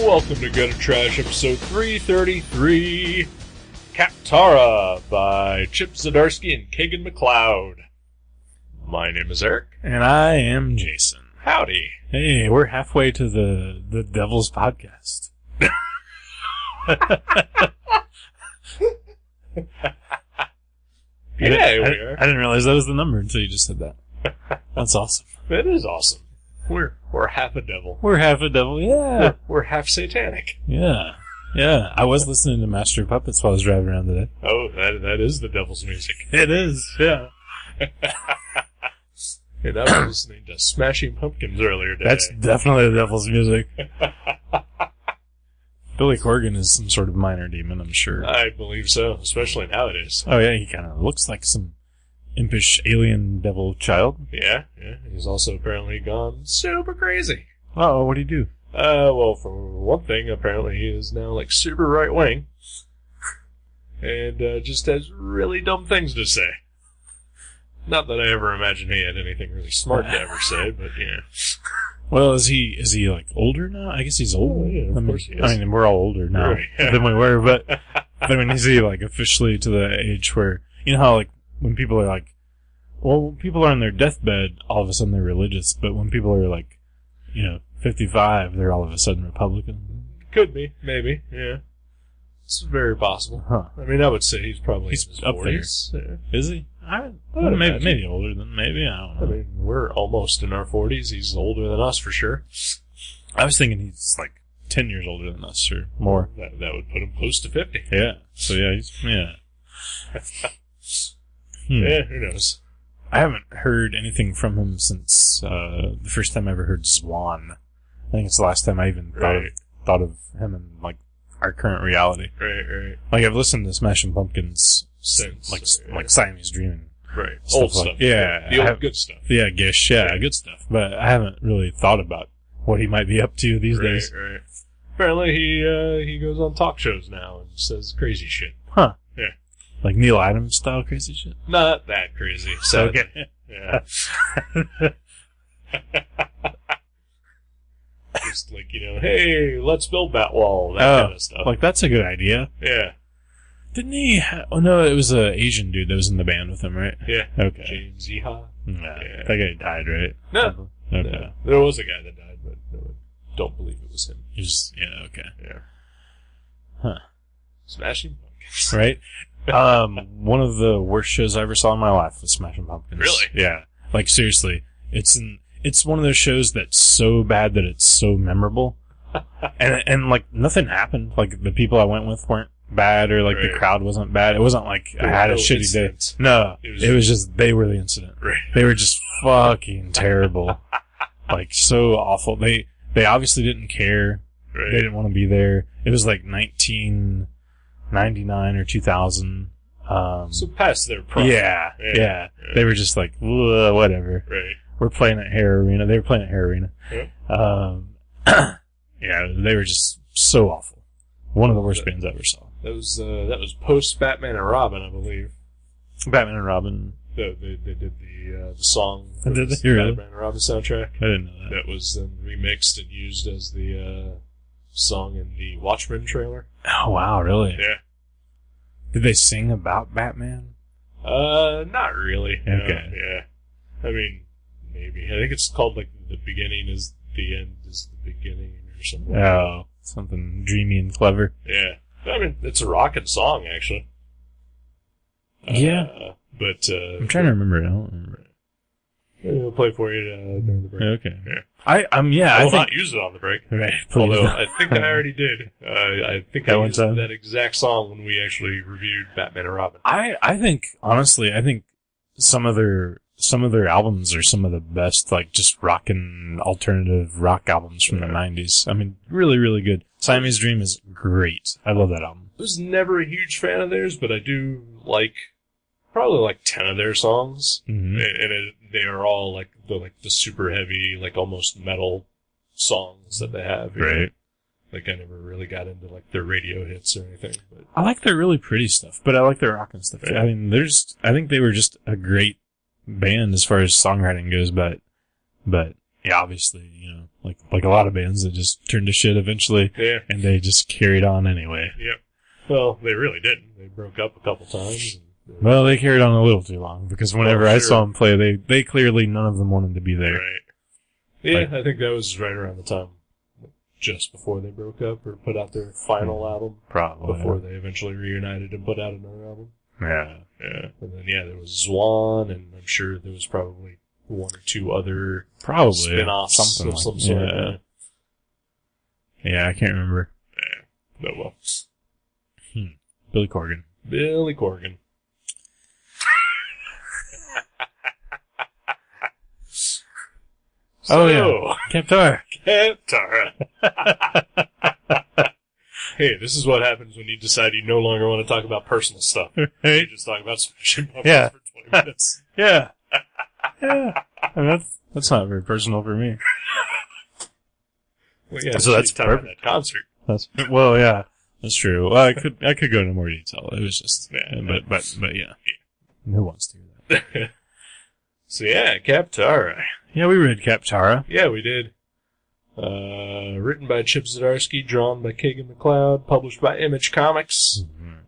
Welcome to Gutter Trash, episode 333, Kaptara by Chip Zdarsky and Kagan McLeod. My name is Eric. And I am Jason. Howdy. Hey, we're halfway to the Devil's Podcast. We are. I didn't realize that was the number until you just said that. That's awesome. It is awesome. We're half a devil. We're half a devil, yeah. We're half satanic. Yeah. Yeah. I was listening to Master of Puppets while I was driving around today. Oh, that is the devil's music. It is, yeah. And I was listening to Smashing Pumpkins earlier today. That's definitely the devil's music. Billy Corgan is some sort of minor demon, I'm sure. I believe so, especially nowadays. Oh yeah, he kind of looks like some impish alien devil child. Yeah. He's also apparently gone super crazy. Oh, what'd he do? Well, for one thing, apparently he is now, like, super right-wing. And, just has really dumb things to say. Not that I ever imagined he had anything really smart to ever say, but, yeah. Well, is he like older now? I guess he's old. Oh, yeah, of course he is. I mean, we're all older now Right, yeah. than we were, but I mean, is he like officially to the age where, you know how like when people are like, well, when people are on their deathbed, all of a sudden they're religious, but when people are like, 55, they're all of a sudden Republican. Could be, maybe, yeah. It's very possible. Huh. I mean, I would say he's probably He's in his up 40s. Yeah. Is he? would Maybe imagine. older than, maybe, I don't I know. mean, we're almost in our 40s. He's older than us, for sure. I was thinking he's like 10 years older than us, or more. That would put him close to 50. Yeah. So yeah, yeah. Yeah, who knows? I haven't heard anything from him since the first time I ever heard Swan. I think it's the last time I even thought of him in like our current reality. Right. Like I've listened to Smashing Pumpkins Since, like Siamese Dreaming. Right. Stuff Old like- stuff. yeah, The I old have- good stuff. Yeah, Gish, yeah, good stuff. But I haven't really thought about what he might be up to these days. Right. Apparently he goes on talk shows now and says crazy shit. Huh. Yeah. Like Neil Adams style crazy shit. Not that crazy. So Okay. Yeah. Just like, hey, let's build that wall, that kind of stuff. Like that's a good idea. Yeah. Didn't he? Oh no, it was an Asian dude that was in the band with him, right? Yeah. Okay. James Yeehaw. Yeah. Yeah. That guy died, right? No. Okay. No. There was a guy that died, but no, I don't believe it was him. Yeah, okay. Yeah. Huh. Smashing Pumpkins. Right? One of the worst shows I ever saw in my life was Smashing Pumpkins. Really? Yeah. Like seriously, it's one of those shows that's so bad that it's so memorable. and like nothing happened. Like the people I went with weren't bad, or like the crowd wasn't bad. It wasn't like I had a shitty incident. day. No. It was just they were the incident. Right. They were just fucking terrible. Like so awful. They obviously didn't care. Right. They didn't want to be there. It was like 1999 or 2000. So past their prime. Yeah. They were just like, whatever. Right. We're playing at Hair Arena. They were playing at Hair Arena. Yeah. Yeah, they were just so awful. One of the worst bands I ever saw. That was post Batman and Robin, I believe. Batman and Robin. They did the song for Did the they really? Batman and Robin soundtrack. I didn't know that. That was then remixed and used as the song in the Watchmen trailer. Oh, wow, really? Yeah. Did they sing about Batman? Not really. No. Okay. Yeah. I mean, maybe. I think it's called like The Beginning is the End is the Beginning or something. Oh, something dreamy and clever. Yeah. I mean, it's a rocking song, actually. Yeah. But, I'm trying to remember it. I don't remember it. I'll play for you during the break. Okay. Yeah. I will think... not use it on the break. Right. Although, I think I already did. I think That I one used time? that exact song when we actually reviewed Batman and Robin. I think, honestly, some of their albums are some of the best, like, just rockin' alternative rock albums from the 90s. I mean, really, really good. Siamese Dream is great. I love that album. I was never a huge fan of theirs, but I do probably like 10 of their songs. Mm-hmm. And they are all like the super heavy, like almost metal songs that they have. you know? Right. Like I never really got into like their radio hits or anything. But I like their really pretty stuff, but I like their rockin' stuff. Yeah. I mean, I think they were just a great band as far as songwriting goes, but yeah, obviously, like a lot of bands that just turned to shit eventually, Yeah. and they just carried on anyway. Yep. Well, they really didn't. They broke up a couple times. Well, they carried on a little too long, because whenever I saw them play, they clearly, none of them wanted to be there. Right. Yeah, I think that was right around the time, just before they broke up or put out their final album. Probably. Before they eventually reunited and put out another album. Yeah. Yeah. And then, there was Zwan, and I'm sure there was probably one or two other spin-offs something of some like, sort. yeah. Yeah, I can't remember. Yeah. Oh, well. Billy Corgan. Billy Corgan. Oh, yeah. Kaptara. Kaptara. Hey, this is what happens when you decide you no longer want to talk about personal stuff. You just talk about Smashing Pumpkins for 20 minutes. Yeah. Yeah. And that's not very personal for me. Well, yeah, so that's perfect. That concert. Well, yeah, that's true. Well, I could go into more detail. It was just, but yeah. Who wants to do that? So yeah, Kaptara. Yeah, we read Kaptara. Yeah, we did. Written by Chip Zdarsky, drawn by Kagan McLeod, published by Image Comics.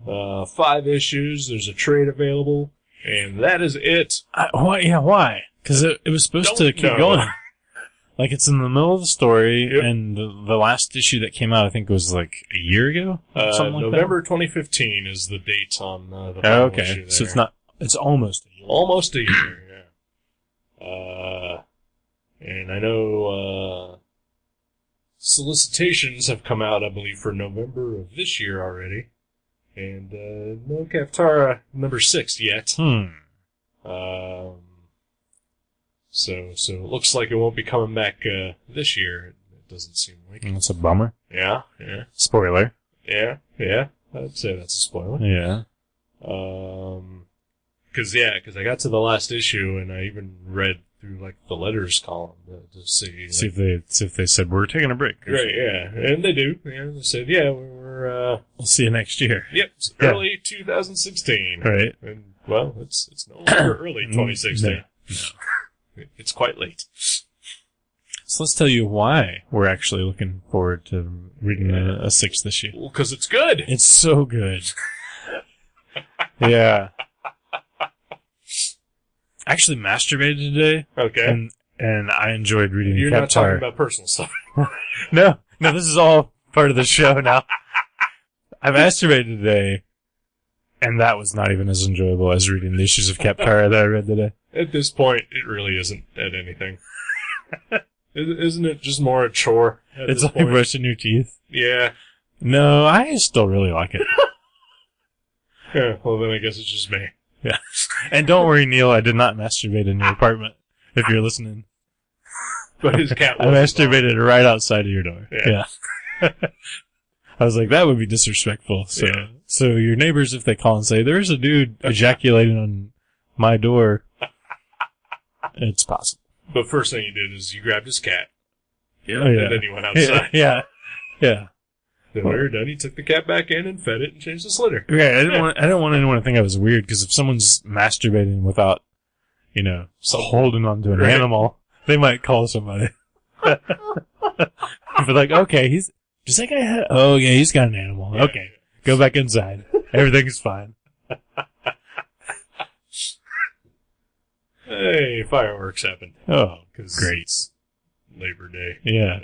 Mm-hmm. 5 issues. There's a trade available, and that is it. Why? Yeah, why? Because it was supposed to keep going. Like, it's in the middle of the story, and the last issue that came out, I think, was like a year ago? Something like November 2015 is the date on the final issue okay. there. So it's almost a year. Almost a year, yeah. And I know, solicitations have come out, I believe, for November of this year already. And, no Kaptara number 6 yet. So it looks like it won't be coming back, this year. It doesn't seem like. That's a bummer. Yeah. Spoiler. Yeah. I'd say that's a spoiler. Yeah. Cause I got to the last issue and I even read through like the letters column to see if they said we're taking a break. Right, yeah, and they do. Yeah, they said, we'll see you next year. Yep, early 2016. Right. And well, it's no longer early 2016. No. It's quite late. So let's tell you why we're actually looking forward to reading a 6th issue. Well, because it's good. It's so good. Yeah. I actually masturbated today. Okay. And I enjoyed reading You're Kaptara. not talking about personal stuff. No, this is all part of the show now. I masturbated today, and that was not even as enjoyable as reading the issues of Kaptara that I read today. At this point, it really isn't at anything. Isn't it just more a chore? It's like brushing your teeth. Yeah. No, I still really like it. Yeah, well then I guess it's just me. Yeah. And don't worry, Neil, I did not masturbate in your apartment, if you're listening. But his cat I masturbated right outside of your door. Yeah. I was like, that would be disrespectful. So your neighbors, if they call and say, there's a dude ejaculating on my door, it's possible. But first thing you did is you grabbed his cat. Yeah. And then you went outside. Yeah. Then when we were done, he took the cat back in and fed it and changed the litter. Yeah, I didn't want anyone to think I was weird, because if someone's masturbating without, holding on to an animal, they might call somebody. But like, okay, does that guy have, oh yeah, he's got an animal. Yeah. Okay, go back inside. Everything's fine. Hey, fireworks happened. Oh, great. It's Labor Day. Yeah.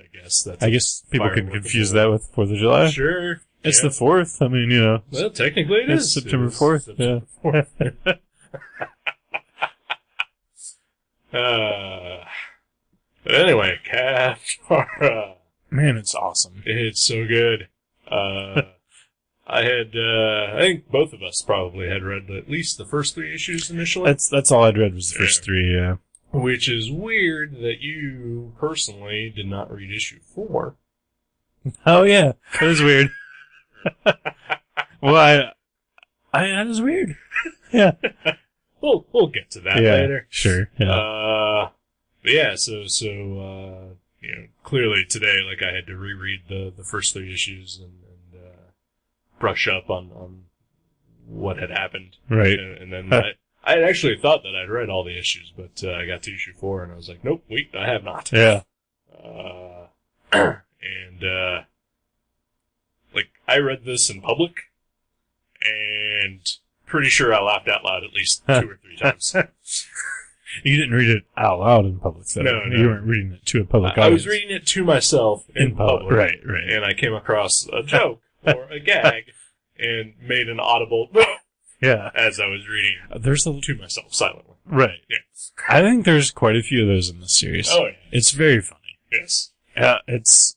I guess people can confuse that with 4th of July. Sure. It's the 4th. I mean, Well, technically it is. September 4th. September 4th. But anyway, Kaptara. Man, it's awesome. It's so good. I think both of us probably had read at least the first 3 issues initially. That's all I'd read was the first 3, yeah. Which is weird that you personally did not read issue 4. Oh yeah, that was weird. Well, that was weird. Yeah. We'll get to that later. Sure. Yeah. So clearly today, like, I had to reread the first 3 issues and brush up on what had happened. Right. And then I had actually thought that I'd read all the issues, but I got to issue 4 and I was like, nope, wait, I have not. Yeah. And like, I read this in public, and pretty sure I laughed out loud at least 2 or 3 times. You didn't read it out loud in public, though. No. You weren't reading it to a public audience. I was reading it to myself in public. Right. And I came across a joke or a gag and made an audible Yeah. as I was reading to myself silently. Right. Yeah. I think there's quite a few of those in this series. Oh, yeah. It's very funny. Yes. It's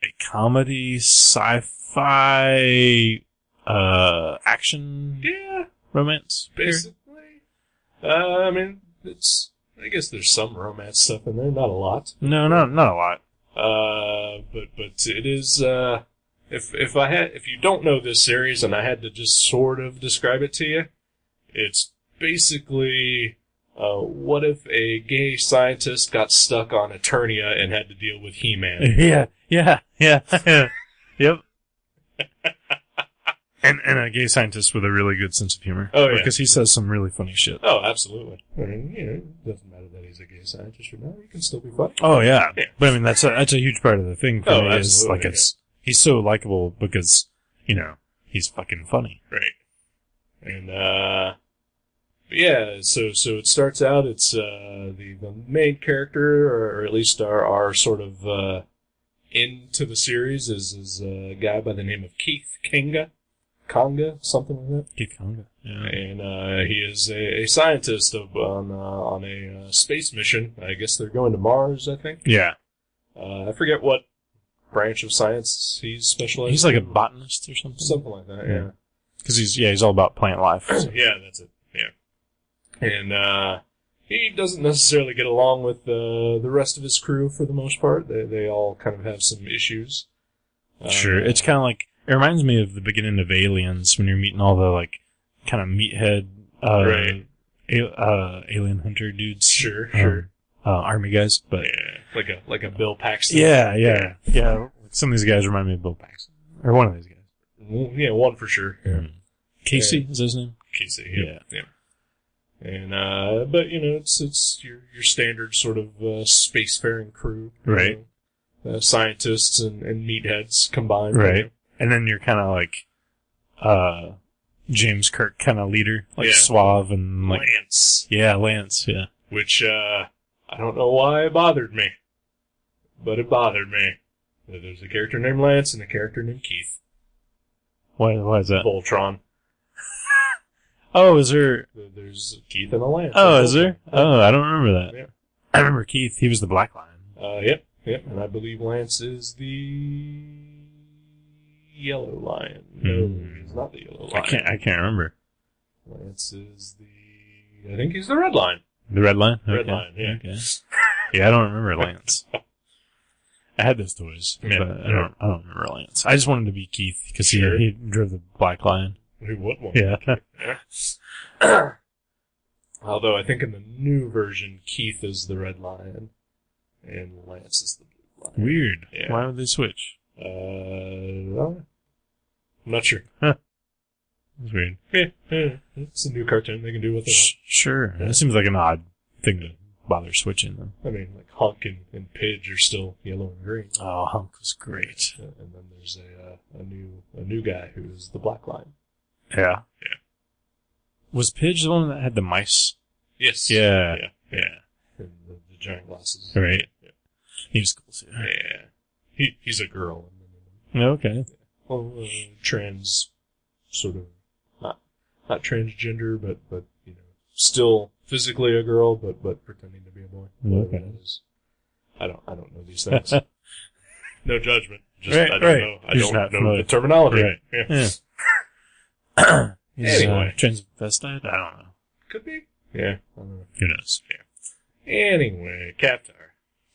a comedy, sci-fi, action, romance. Basically. I mean, I guess there's some romance stuff in there, not a lot. No, not a lot. But it is, if you don't know this series and I had to just sort of describe it to you, it's basically, what if a gay scientist got stuck on Eternia and had to deal with He-Man? Yeah. Yep. And a gay scientist with a really good sense of humor. Oh, yeah. Because he says some really funny shit. Oh, absolutely. I mean, it doesn't matter that he's a gay scientist or not. He can still be funny. Oh, yeah. But I mean, that's a huge part of the thing for me. Is Absolutely. like he's so likable because, he's fucking funny. Right. And, so it starts out, it's, the main character, or at least our sort of, into the series is a guy by the name of Keith Kanga, something like that. Keith Kanga. Yeah. And, he is a scientist on a space mission. I guess they're going to Mars, I think. Yeah. I forget what branch of science he's specialized in. He's like a botanist or something. Something like that, yeah. Because he's all about plant life. So. Yeah, that's it. Yeah. And, he doesn't necessarily get along with, the rest of his crew for the most part. They all kind of have some issues. Sure. It's kind of like, it reminds me of the beginning of Aliens when you're meeting all the, like, kind of meathead, right. alien hunter dudes. Sure. Army guys, but. Yeah, like a Bill Paxton. Yeah. Some of these guys remind me of Bill Paxton. Or one of these guys. Yeah, one for sure. Yeah. Casey, is his name? Casey, yeah. And, but, it's your standard sort of, spacefaring crew. Right. Scientists and meatheads combined. Right. And then you're kind of like, James Kirk kind of leader. Like suave and like. Lance. Yeah, Lance, yeah. Which, I don't know why it bothered me. But it bothered me. There's a character named Lance and a character named Keith. Why is that? Voltron. Oh, is there? There's Keith and a Lance. Oh, is there? Oh, I don't remember that. Yeah. I remember Keith. He was the Black Lion. Yep. And I believe Lance is the Yellow Lion. No, he's not the Yellow Lion. I can't remember. Lance is I think he's the Red Lion. The Red Lion? Red Lion, yeah. Okay. Yeah, I don't remember Lance. I had those toys, but I don't remember Lance. I just wanted to be Keith because he drove the Black Lion. Who wouldn't want Yeah. Although I think in the new version, Keith is the Red Lion and Lance is the Blue Lion. Weird. Yeah. Why would they switch? I'm not sure. Huh. That's weird. Yeah. It's a new cartoon. They can do what they want. Sure. That seems like an odd thing to bother switching them. I mean, like Hunk and Pidge are still yellow and green. Oh, Hunk was great. And then there's a new guy who's the Black Lion. Yeah. Was Pidge the one that had the mice? Yes. Yeah. And the giant glasses. Right. Yeah. He was cool too. Yeah. He's a girl. Okay. Well, trans, sort of, not transgender, but, still physically a girl, but pretending to be a boy. Okay. I don't know these things. No judgment. Just, Right, I don't right. know. I You're don't just not know familiar. the terminology. Right. Yeah. Anyway. Anyway. Transvestite? I don't know. Could be. Yeah. I don't know. Who knows? Yeah. Anyway, Kaptar.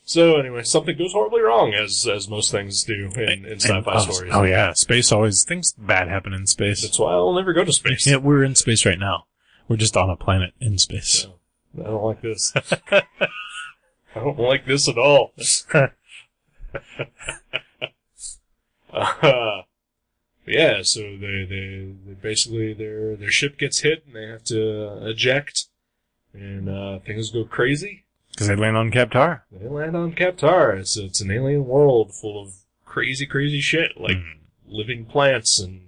So anyway, something goes horribly wrong, as most things do in sci-fi stories. Oh yeah, space always, things bad happen in space. That's why I'll never go to space. Yeah, we're in space right now. We're just on a planet in space. So, I don't like this. I don't like this at all. Yeah, so they basically their ship gets hit and they have to eject, and things go crazy. Because they land on Kaptara. They land on Kaptara. It's an alien world full of crazy shit, like living plants and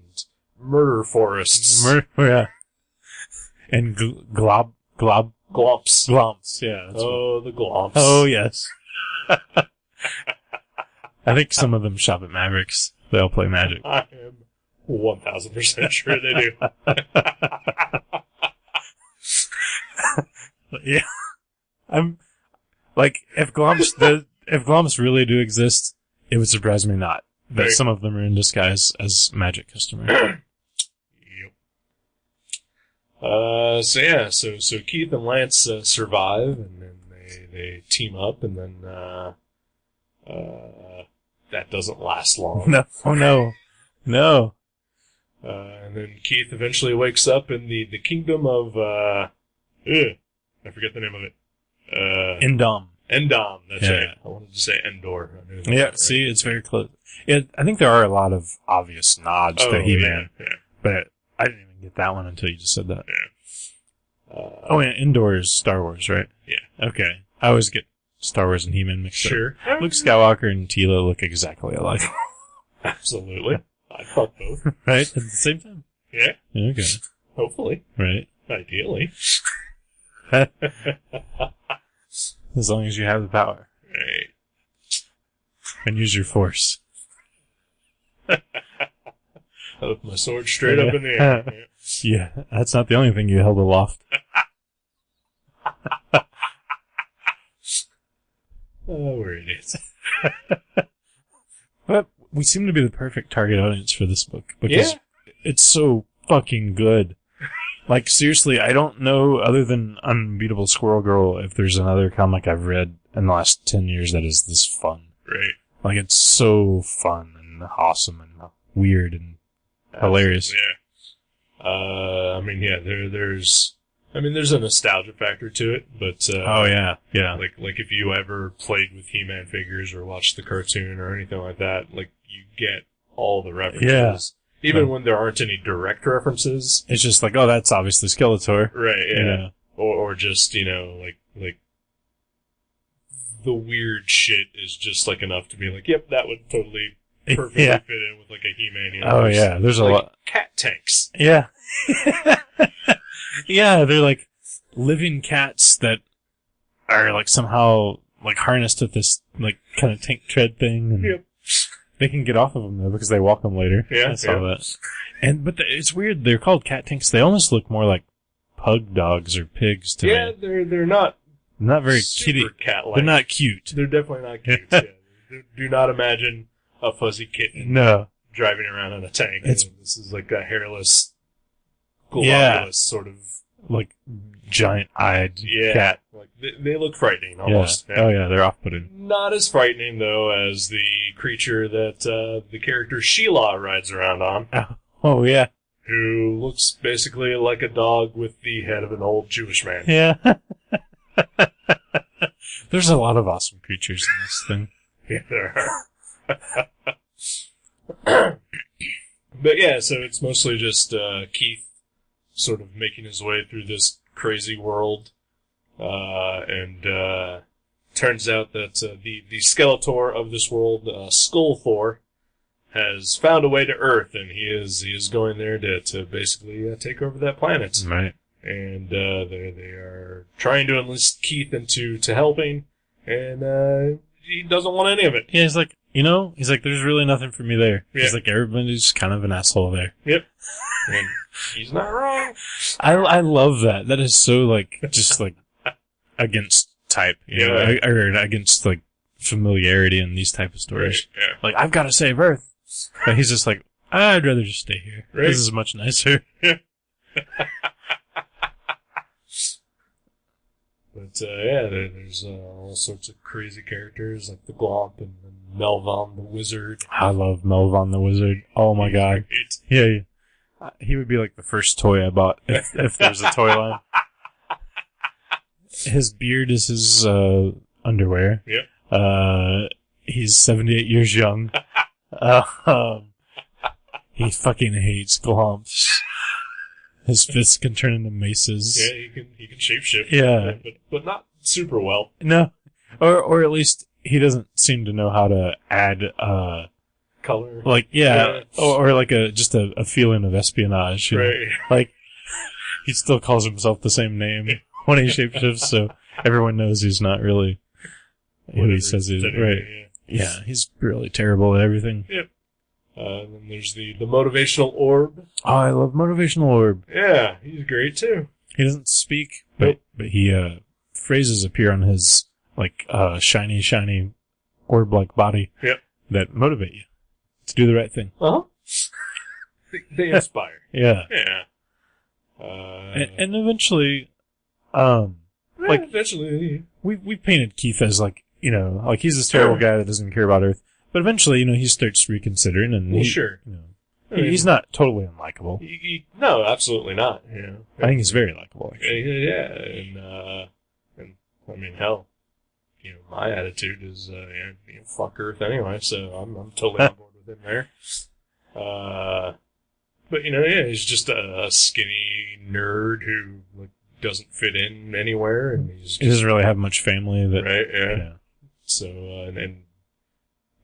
murder forests. Yeah. And glomps. Glomps, yeah. Oh, the glomps. Oh, yes. I think some of them shop at Mavericks. They all play Magic. I am 1,000% sure they do. Yeah. I'm, like, if glomps really do exist, it would surprise me not. But Right. some of them are in disguise as Magic customers. Yep. So Keith and Lance survive, and then they team up, and then that doesn't last long. No. Oh, no. No. And then Keith eventually wakes up in the kingdom of I forget the name of it. Endom. Endom. That's Yeah. right. I wanted to say Endor. I knew that Yeah, right. see, it's very close. I think there are a lot of obvious nods to He-Man, Yeah. but I didn't even get that one until you just said that. Yeah. Oh, yeah, Endor is Star Wars, right? Yeah. Okay. I always get Star Wars and He-Man mixed Sure. up. Luke Skywalker and Tila look exactly alike. Absolutely. I thought both. Right? At the same time? Yeah. Okay. Hopefully. Right. Ideally. As long as you have the power. Right. And use your force. I lift my sword straight up in the air. Yeah. Yeah, that's not the only thing you held aloft. Oh, we're idiots. But we seem to be the perfect target audience for this book because it's so fucking good. Like, seriously, I don't know, other than Unbeatable Squirrel Girl, if there's another comic I've read in the last 10 years that is this fun. Right. Like, it's so fun and awesome and weird and hilarious. Yeah. there's a nostalgia factor to it, but Oh, yeah, yeah. like if you ever played with He-Man figures or watched the cartoon or anything like that, like you get all the references. Yeah. Even when there aren't any direct references. It's just like, oh, that's obviously Skeletor. Right, yeah. Yeah. Or just, like the weird shit is just like enough to be like, yep, that would totally perfectly Yeah. fit in with like a He-Man universe. Oh, yeah, there's a Like lot. cat tanks. Yeah. Yeah, they're like living cats that are like somehow like harnessed with this like kind of tank tread thing. And Yep. they can get off of them though because they walk them later. Yeah, I saw yeah. that. But it's weird. They're called cat tanks. They almost look more like pug dogs or pigs to Yeah, me. they're not Not very super kitty. cat-like. They're not cute. They're definitely not cute. Yeah. Do not imagine a fuzzy kitten No. driving around in a tank. It's- This is like a hairless, Yeah. globulous sort of. Like giant-eyed Yeah. cat. Like they look frightening Yeah. almost. Oh yeah, they're off-putting. Not as frightening though as the creature that the character Sheila rides around on, Oh yeah. who looks basically like a dog with the head of an old Jewish man. Yeah. There's a lot of awesome creatures in this thing. Yeah, there are. But yeah, so it's mostly just Keith sort of making his way through this crazy world, and turns out that the Skeletor of this world, Skullthor, has found a way to Earth, and he is going there to basically take over that planet. Right. And they are trying to enlist Keith into helping, and he doesn't want any of it. Yeah, he's like, there's really nothing for me there. Yeah. He's like, everybody's kind of an asshole there. Yep. And he's not wrong. I love that. That is so, like, just, like, against type, you know, Yeah. or against, like, familiarity in these type of stories. Right, yeah. Like, I've got to save Earth. But he's just like, I'd rather just stay here. Right. This is much nicer. But there's all sorts of crazy characters like the Glomp and Melvon the Wizard. I love Melvon the Wizard. Oh my god. Great. Yeah. He would be like the first toy I bought if there was a toy line. His beard is his underwear. Yep. He's 78 years young. He fucking hates glomps. His fists can turn into maces. Yeah, he can shapeshift. Yeah. But not super well. No. Or at least he doesn't seem to know how to add, Color. like, yeah. Or like just a feeling of espionage. You know? Right. Like, he still calls himself the same name when he shapeshifts, so everyone knows he's not really who he says he is. Right. Yeah, he's really terrible at everything. Yep. And then there's the motivational orb. Oh, I love motivational orb. Yeah, he's great too. He doesn't speak, but he, phrases appear on his, like, shiny orb-like body. Yep. That motivate you to do the right thing. Uh-huh. They inspire. Yeah. Yeah. And eventually, like, eventually, we painted Keith as, like, you know, like he's this terrible guy that doesn't care about Earth. But eventually, you know, he starts reconsidering, and sure. You know, he's not totally unlikable. No, absolutely not. You know, I think he's very likable, actually. Yeah, and I mean, hell, you know, my attitude is, fuck Earth anyway, so I'm totally on board with him there. But you know, yeah, he's just a skinny nerd who like doesn't fit in anywhere, and he doesn't really have much family. That right, yeah. You know. So and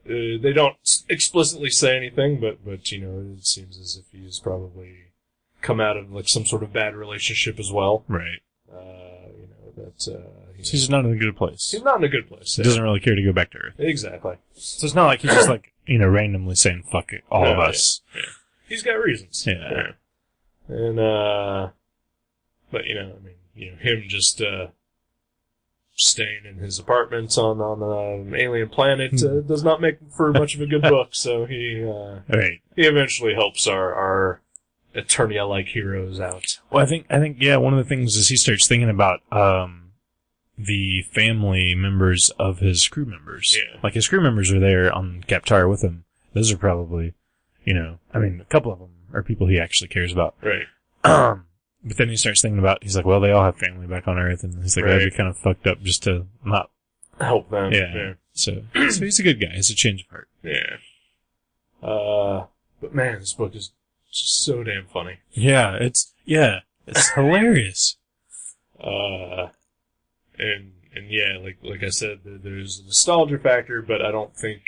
they don't explicitly say anything, but you know, it seems as if he's probably come out of like some sort of bad relationship as well. Right. You know that he's not in a good place. He's not in a good place. He doesn't really care to go back to Earth. Exactly. So it's not like he's just like, you know, randomly saying fuck it, all of us. Yeah. He's got reasons. Yeah. And but you know, I mean, you know, him just staying in his apartments on an alien planet does not make for much of a good book. So he he eventually helps our Eternia-like heroes out. Well, I think yeah, one of the things is he starts thinking about the family members of his crew members. Yeah. Like his crew members are there on Kaptara with him. Those are probably, you know, I mean, a couple of them are people he actually cares about. Right. But then he starts thinking about, he's like, well, they all have family back on Earth, and he's like, that'd be kind of fucked up just to not help them. Yeah. So he's a good guy. He's a change of heart. Yeah. But man, this book is just so damn funny. Yeah, it's hilarious. And yeah, like I said, there's a nostalgia factor, but I don't think,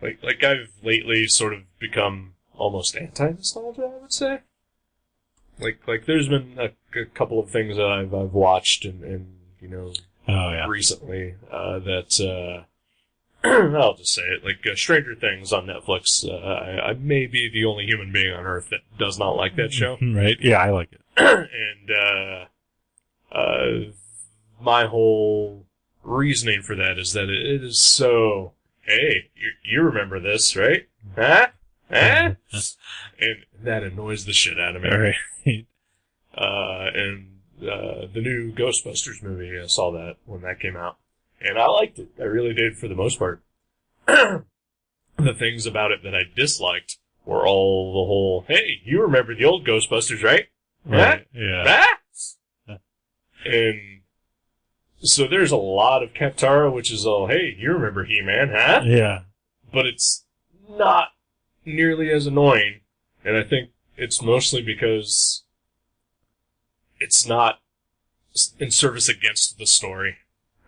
like I've lately sort of become almost anti-nostalgia, I would say. Like there's been a couple of things that I've watched and you know, recently, that, I'll just say it, like Stranger Things on Netflix. I may be the only human being on Earth that does not like that show. Right? Yeah, I like it. And, my whole reasoning for that is that it is so, hey, you remember this, right? Huh? And that annoys the shit out of me. All right. And the new Ghostbusters movie, I saw that when that came out. And I liked it. I really did for the most part. The things about it that I disliked were all the whole, hey, you remember the old Ghostbusters, right? Right. Huh? Yeah. Huh? And so there's a lot of Kaptara, which is all, hey, you remember He-Man, huh? Yeah. But it's not nearly as annoying. And I think it's mostly because it's not in service against the story.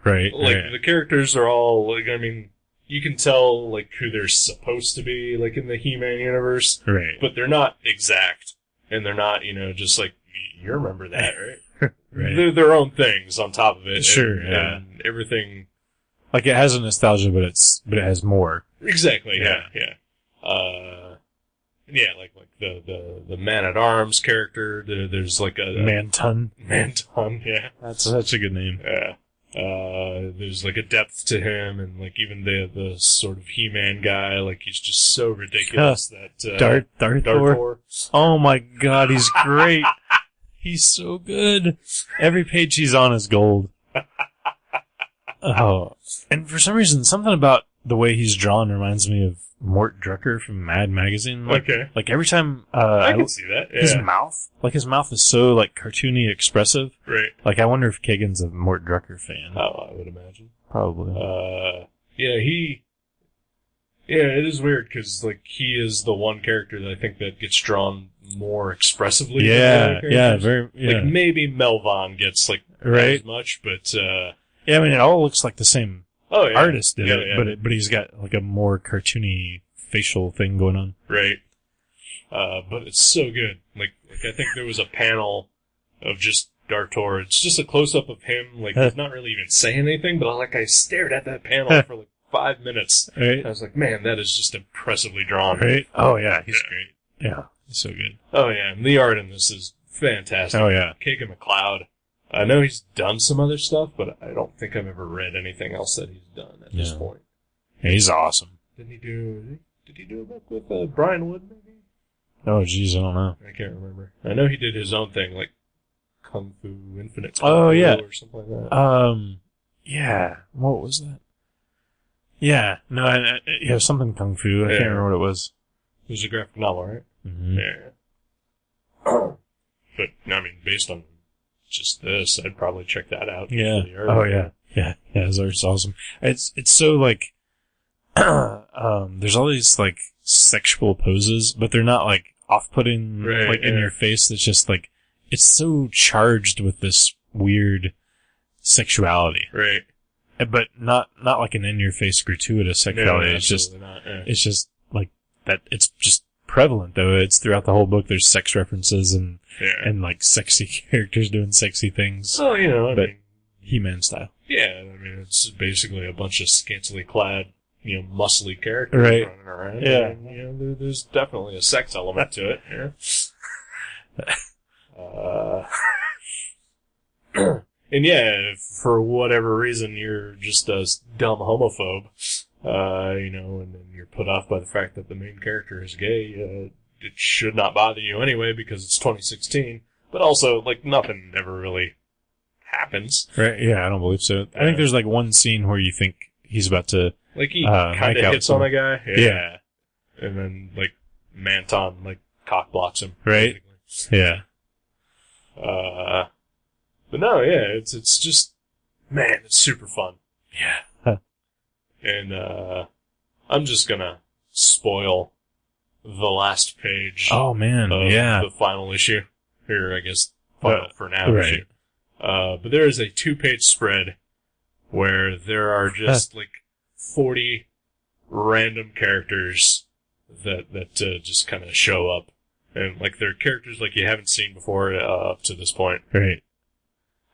Right. Like, right. the characters are all, like, I mean, you can tell, like, who they're supposed to be, like, in the He-Man universe. Right. But they're not exact. And they're not, you know, just like, you remember that, right? Right. They're their own things on top of it. Sure, and, yeah. And everything. Like, it has a nostalgia, but it has more. Exactly, yeah. Yeah, like the Man-at-Arms character, there's like a... Manton, yeah. That's such a good name. Yeah. There's like a depth to him, and like even the sort of He-Man guy, like he's just so ridiculous that, Darth Thor. Oh my god, he's great. He's so good. Every page he's on is gold. Oh. And for some reason, something about the way he's drawn reminds me of Mort Drucker from Mad Magazine. Like every time, I can see that. Yeah. His mouth is so like cartoony expressive. Right. Like I wonder if Kagan's a Mort Drucker fan. Oh, I would imagine. Probably. Yeah, Yeah, it is weird because like he is the one character that I think that gets drawn more expressively. Than the other characters. Like maybe Melvon gets like as much, but yeah, I mean it all looks like the same artist did it, yeah. but he's got like a more cartoony facial thing going on. Right. But it's so good. Like I think there was a panel of just Dartor. It's just a close up of him. Like he's not really even saying anything, but I stared at that panel for like 5 minutes. Right. I was like, man, that is just impressively drawn. Right. Oh yeah, he's great. Yeah, he's so good. Oh yeah, and the art in this is fantastic. Oh yeah, Cake in McCloud. I know he's done some other stuff, but I don't think I've ever read anything else that he's done at this point. Yeah, he's awesome. Did he do a book with Brian Wood, maybe? Oh, jeez, I don't know. I can't remember. I know he did his own thing, like Kung Fu Infinite. Oh, yeah. Or something like that. Yeah. What was that? Yeah. No, yeah, something Kung Fu. I can't remember what it was. It was a graphic novel, right? Mm-hmm. Yeah. But, I mean, based on just this, I'd probably check that out. Yeah. Oh, yeah. Yeah. Yeah, his art's awesome. It's so, like, there's all these, like, sexual poses, but they're not, like, off-putting, in your face. It's just, like, it's so charged with this weird sexuality. Right. But not like an in-your-face gratuitous sexuality. No, it's just, not, it's just, like, that, it's just prevalent, though. It's throughout the whole book. There's sex references and like, sexy characters doing sexy things. Oh, you know, I mean, He-Man style. Yeah, I mean, it's basically a bunch of scantily clad, muscly characters running around. Yeah. And, there's definitely a sex element to it. Yeah. And yeah, if for whatever reason you're just a dumb homophobe, and then you're put off by the fact that the main character is gay, it should not bother you anyway because it's 2016. But also, like, nothing ever really happens. Right, yeah, I don't believe so. I think there's, like, one scene where you think he's about to... Like, he kind of hits on a guy. Yeah. And then, like, Manton, like, cock blocks him. Right? Basically. Yeah. But no, yeah, it's just, man, it's super fun. Yeah. And, I'm just gonna spoil the last page. Oh, man, of the final issue. Here, I guess, final for now issue. But there is a 2-page spread where there are just, like, 40 random characters that just kind of show up. And, like, they're characters like you haven't seen before up to this point. Right.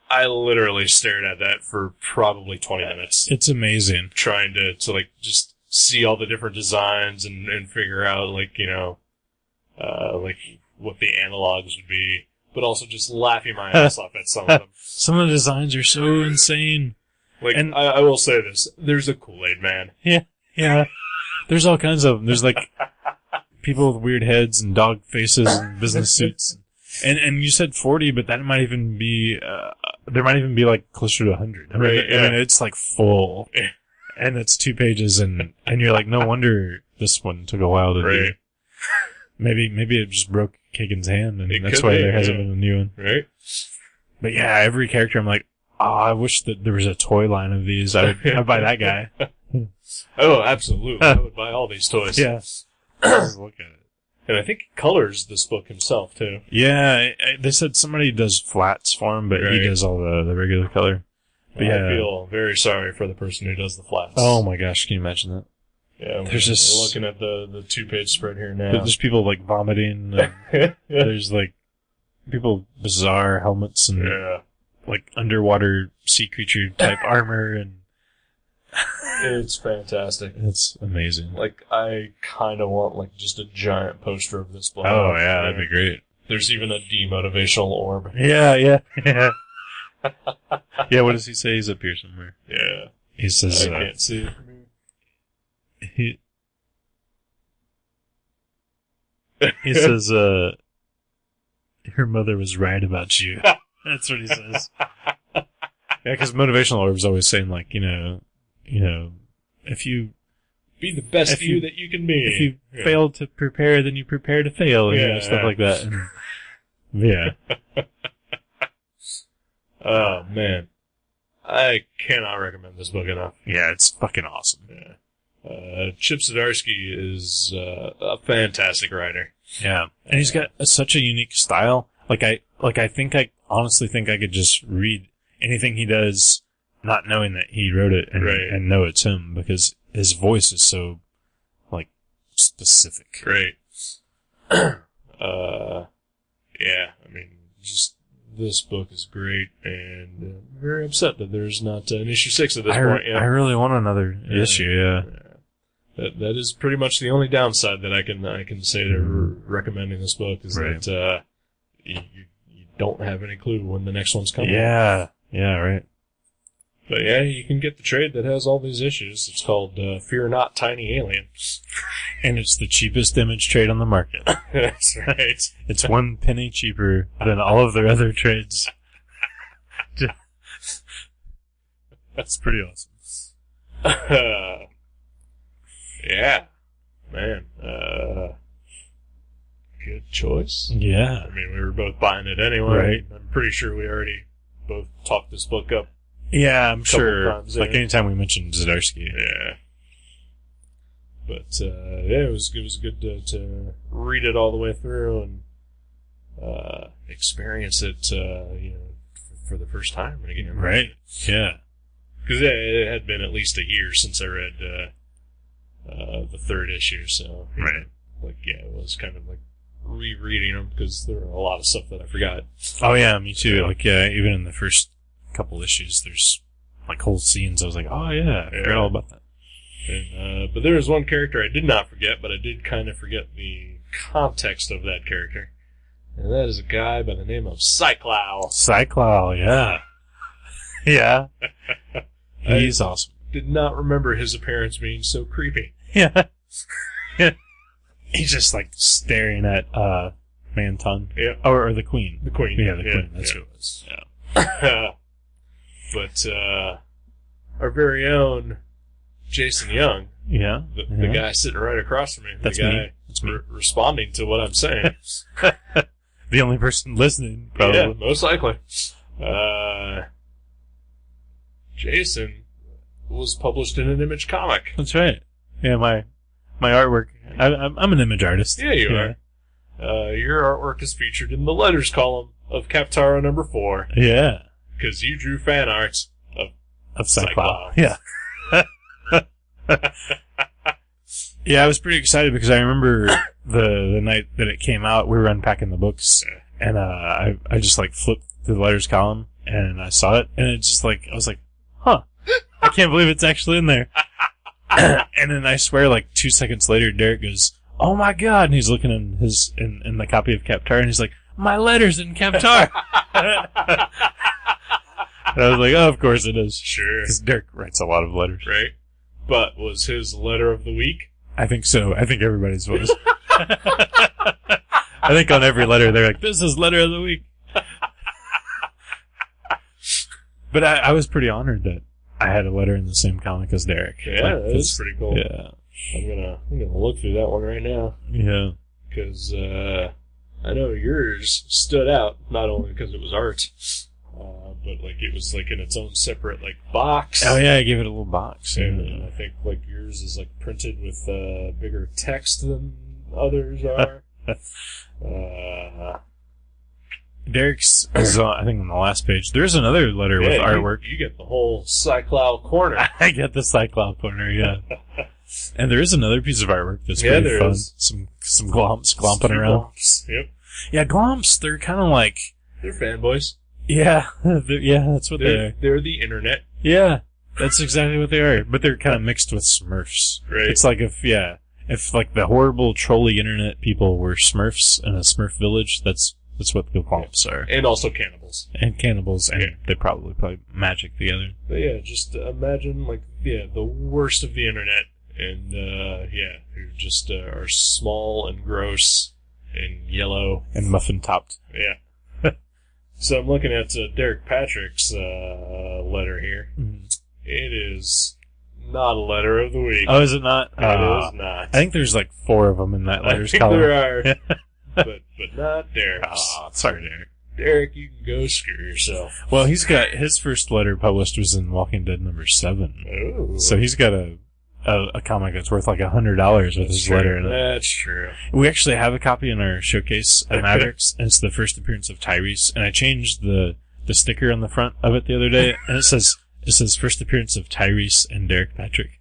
I literally stared at that for probably 20 minutes. It's amazing. Trying to like, just see all the different designs and figure out, like, like, what the analogs would be. But also just laughing my ass off at some of them. Some of the designs are so insane. Like, and I will say this. There's a Kool-Aid Man. Yeah. Yeah. There's all kinds of them. There's, like, people with weird heads and dog faces and business suits. And you said 40, but that might even be, there might even be like closer to 100. I mean, it's like full. Yeah. And it's 2 pages and you're like, no wonder this one took a while to do. Maybe it just broke Kagan's hand and that's why there hasn't been a new one. Right. But yeah, every character I'm like, I wish that there was a toy line of these. I'd buy that guy. Oh, absolutely. I would buy all these toys. Yeah. Look at it. And I think he colors this book himself, too. Yeah, they said somebody does flats for him, but he does all the regular color. But I feel very sorry for the person who does the flats. Oh my gosh, can you imagine that? Yeah, we're looking at the 2-page spread here now. There's people, like, vomiting. There's, like, people with bizarre helmets and, like, underwater sea creature type armor and... It's fantastic. It's amazing. Like, I kind of want, like, just a giant poster of this book. Oh, yeah, that'd be great. There's even a demotivational orb. Yeah. Yeah, what does he say? He's up here somewhere. Yeah. He says, I can't see it from here. He says, her mother was right about you. That's what he says. Yeah, because motivational orb's always saying, like, if you be the best you that you can be. If you fail to prepare, then you prepare to fail. Stuff like that. And, yeah. Oh, man. I cannot recommend this book enough. Yeah, it's fucking awesome. Yeah. Chip Zdarsky is a fantastic writer. Yeah. And he's got such a unique style. I honestly think I could just read anything he does, not knowing that he wrote it and know it's him, because his voice is so, specific. Right. Yeah, I mean, just this book is great, and I'm very upset that there's not an issue 6 at this point. Yeah. I really want another issue, yeah. That is pretty much the only downside that I can say to recommending this book is that you don't have any clue when the next one's coming. Yeah, right. But yeah, you can get the trade that has all these issues. It's called Fear Not Tiny Alien. And it's the cheapest Image trade on the market. That's right. It's 1 penny cheaper than all of their other trades. That's pretty awesome. Yeah. Man. Good choice. Yeah. I mean, we were both buying it anyway. Right. I'm pretty sure we already both talked this book up. Yeah, I'm sure. Times, anytime we mentioned Zdarsky. Yeah. But, it was good to read it all the way through and, experience it, for the first time again. Right. Yeah. Because it had been at least a year since I read, the 3rd issue, so. Right. It was kind of like rereading them because there were a lot of stuff that I forgot. Oh yeah, me too. Even in the first couple issues, there's whole scenes I was like, oh yeah, I forgot all about that. And, but there was one character I did not forget, but I did kind of forget the context of that character. And that is a guy by the name of Cyclow. Cyclow, yeah. Yeah. He's awesome. Did not remember his appearance being so creepy. Yeah. Yeah. He's just staring at, Manton. Yeah. Or the Queen. The Queen. Yeah, the Queen. That's who it was. Yeah. But, our very own Jason Young. Yeah. The guy sitting right across from me. That's the guy me. That's me. Responding to what I'm saying. The only person listening, probably. Yeah, most likely. Jason was published in an Image comic. That's right. Yeah, my artwork. I'm an Image artist. Yeah, you are. Your artwork is featured in the letters column of Kaptara number 4. Yeah. Because you drew fan art of Cyclops. Yeah. Yeah, I was pretty excited because I remember the night that it came out, we were unpacking the books, and I just flipped through the letters column, and I saw it, and it's just I was like, huh, I can't believe it's actually in there. And then I swear 2 seconds later, Derek goes, oh my god, and he's looking in the copy of Kaptar, and he's like, my letter's in Kaptar. And I was like, oh, of course it is. Sure. Because Derek writes a lot of letters. Right. But was his letter of the week? I think so. I think everybody's was. I think on every letter they're like, this is letter of the week. But I was pretty honored that I had a letter in the same comic as Derek. Yeah, that's pretty cool. Yeah. I'm gonna look through that one right now. Yeah. Because, I know yours stood out, not only because it was art, but it was in its own separate box. Oh yeah, I gave it a little box. And I think yours is printed with bigger text than others are. Derek's is I think on the last page. There's another letter with artwork. You get the whole Cyclow corner. I get the Cyclow corner, yeah. And there is another piece of artwork that's pretty fun. Is. Some glomps glomping around. Glomps. Yep. Yeah, glomps, they're kind of they're fanboys. Yeah, yeah, that's what they are. They're the internet. Yeah, that's exactly what they are. But they're kind of mixed with Smurfs. Right. It's if the horrible trolly internet people were Smurfs in a Smurf village, that's what the glomps are. And also cannibals. And cannibals, and they probably play magic together. But yeah, just imagine the worst of the internet, and who just are small and gross and yellow and muffin topped. Yeah. So I'm looking at Derek Patrick's letter here. Mm-hmm. It is not a letter of the week. Oh, is it not? It is not. I think there's 4 of them in that letters column. There are, but not Derek's. Oh, sorry, Derek. Derek, you can go screw yourself. Well, he's got his first letter published was in Walking Dead number 7. Oh. So he's got a a comic that's worth like $100 with his letter in it. That's true. We actually have a copy in our showcase at Mavericks, and it's the first appearance of Tyrese. And I changed the sticker on the front of it the other day, and it says first appearance of Tyrese and Derek Patrick.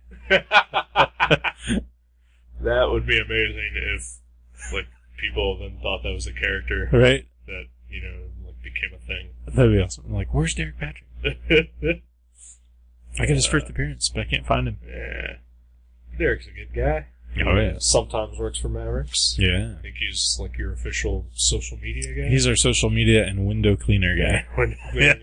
That would be amazing if, like, people then thought that was a character Right? that, you know, like, became a thing. That'd be awesome. I'm like, where's Derek Patrick? I got his first appearance, but I can't find him. Yeah. Derek's a good guy. Oh, yeah. Sometimes works for Mavericks. Yeah. I think he's, like, your official social media guy. He's our social media and window cleaner guy. Yeah.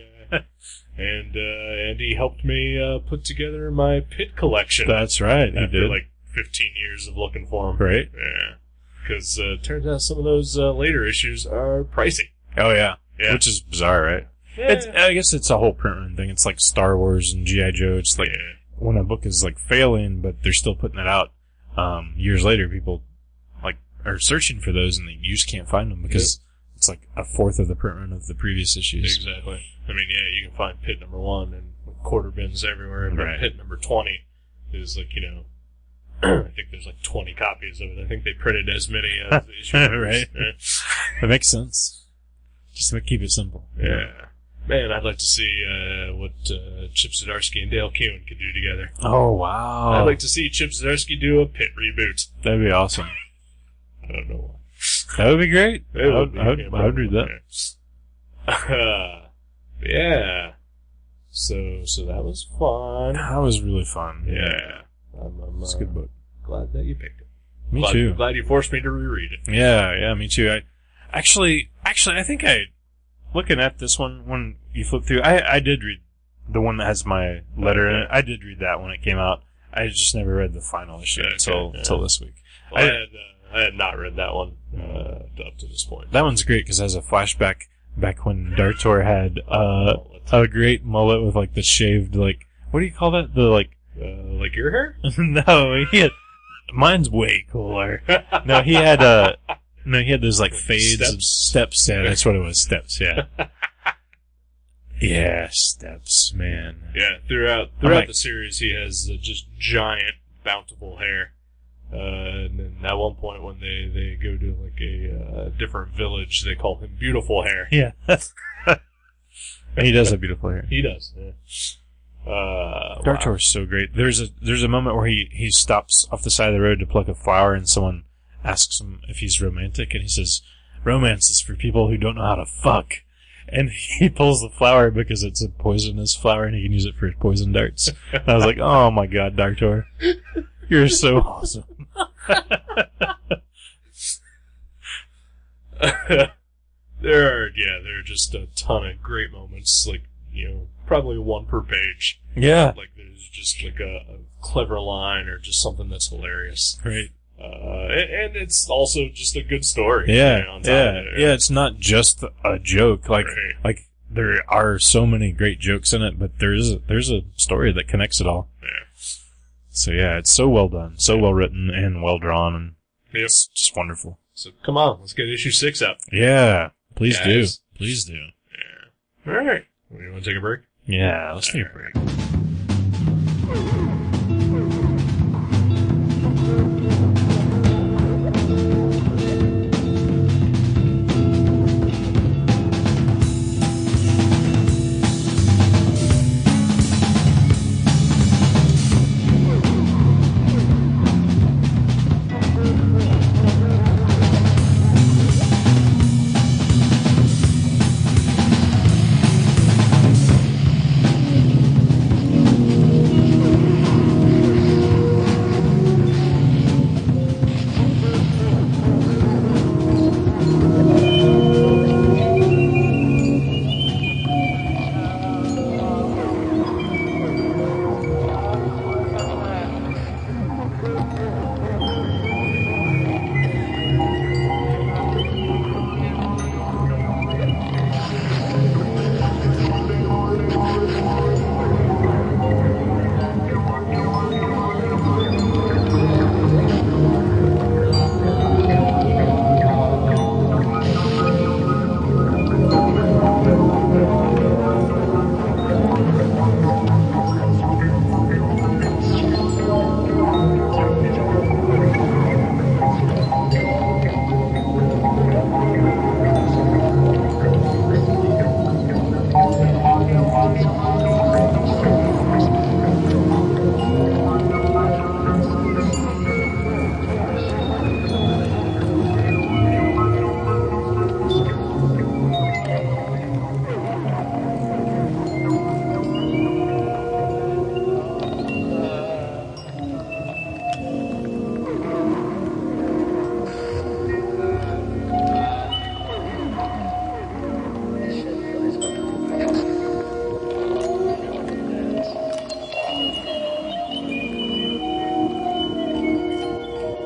And he helped me put together my Pit collection. That's right. He After did. like 15 years of looking for them. Right? Yeah. Because turns out some of those later issues are pricey. Oh, yeah. Yeah. Which is bizarre, right? Yeah. I guess it's a whole print run thing. It's like Star Wars and G.I. Joe. It's like when a book is like failing, but they're still putting it out. Years later, people like are searching for those, and you just can't find them because it's like a fourth of the print run of the previous issues. Exactly. I mean, yeah, you can find Pit number 1 and quarter bins everywhere, but Right. Pit number 20 is like, you know, I think there's like 20 copies of it. I think they printed as many as the issue numbers. Right. Yeah. That makes sense. Just to keep it simple. Yeah. Man, I'd like to see what Chip Zdarsky and Dale Keown could do together. Oh, wow. I'd like to see Chip Zdarsky do a Pit reboot. That'd be awesome. I don't know why. That would be great. It would be. I would read that. Yeah. So that was fun. That was really fun. Yeah. It's a good book. Glad that you picked it. Me too. Glad you forced me to reread it. Yeah, me too. I think looking at this one, when you flip through, I did read the one that has my letter in it. I did read that when it came out. I just never read the final issue until this week. Well, I had not read that one up to this point. That one's great because it has a flashback back when Dartor had a great mullet with like the shaved, like, what do you call that? The like your hair? No, mine's way cooler. No, he had those like fades and steps. Yeah, that's what it was. Steps. Yeah. Yeah, steps, man. Yeah, throughout the series, he has just giant, bountiful hair. And then at one point, when they go to like a different village, they call him Beautiful Hair. Yeah. He does have beautiful hair. He does. Yeah. Dartor's so great. There's a moment where he stops off the side of the road to pluck a flower, and someone asks him if he's romantic, and he says, "Romance is for people who don't know how to fuck." And he pulls the flower because it's a poisonous flower, and he can use it for poison darts. And I was like, "Oh my god, Dartor, you're so awesome." There are just a ton of great moments, like, you know, probably one per page. Yeah. Like, there's just like a clever line or just something that's hilarious. Right. And it's also just a good story. Yeah. You know, on top Yeah. of it. Yeah. It's not just a joke. Like there are so many great jokes in it, but there's a story that connects it all. Yeah. So yeah, it's so well done, so well written, and well drawn, and it's just wonderful. So come on, let's get issue 6 up. Yeah. Please Guys. do. Please do. Yeah. All right. You want to take a break? Yeah. Let's take a break.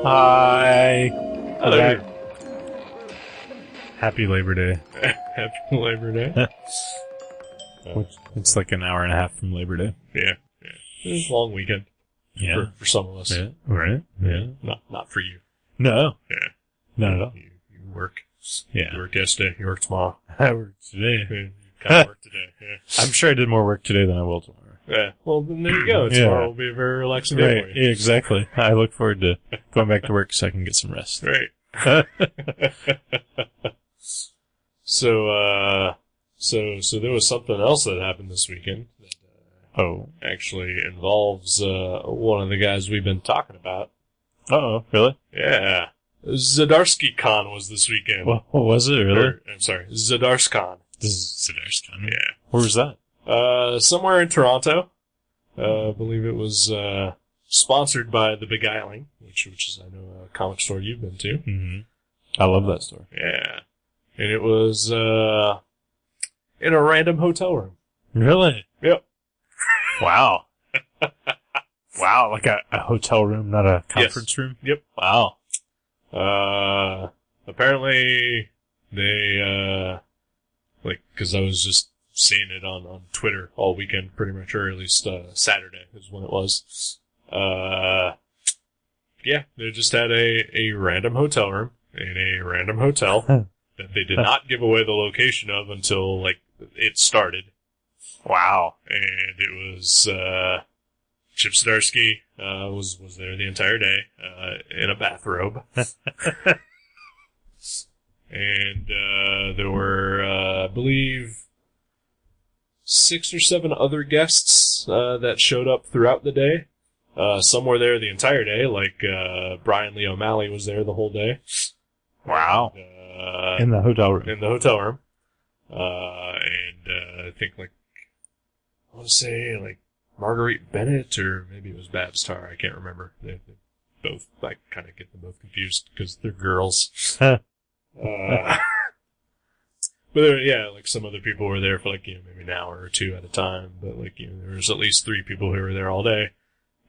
Hi. Hello. Happy Labor Day. Happy Labor Day. It's like an hour and a half from Labor Day. Yeah. It's a long weekend. Yeah. For some of us. Yeah. Right? Yeah. Not for you. No. Yeah. Not at all. You work. Yeah. You worked yesterday. You work tomorrow. I worked today. You kind of work today. Yeah. I'm sure I did more work today than I will tomorrow. Yeah. Well, then there you go. Yeah. Tomorrow will be a very relaxing day Right. for you. Yeah, exactly. I look forward to going back to work so I can get some rest. Right. So there was something else that happened this weekend that actually involves one of the guys we've been talking about. Uh-oh. Really? Yeah. Zdarsky Con was this weekend. Well, was it really? I'm sorry, Zdarscon. This is Zdarsky. Yeah. Where was that? Somewhere in Toronto. I believe it was sponsored by The Beguiling, which is, I know, a comic store you've been to. Mm-hmm. I love that store. Yeah. And it was in a random hotel room. Really? Yep. Wow. Wow, like a hotel room, not a conference room? Yep. Wow. Apparently they, cause I was just seeing it on Twitter all weekend, pretty much, or at least, Saturday is when it was. Yeah, they just had a random hotel room in a random hotel that they did not give away the location of until, it started. Wow. And it was, Chip Zdarsky, was there the entire day, in a bathrobe. And, there were, I believe, 6 or 7 other guests, that showed up throughout the day. Some were there the entire day, like, Brian Lee O'Malley was there the whole day. Wow. And, In the hotel room. in the hotel room. I think, I want to say, Marguerite Bennett, or maybe it was Babs Tarr, I can't remember. They both, I kind of get them both confused, because they're girls. But yeah, some other people were there for maybe an hour or two at a time, but there was at least 3 people who were there all day.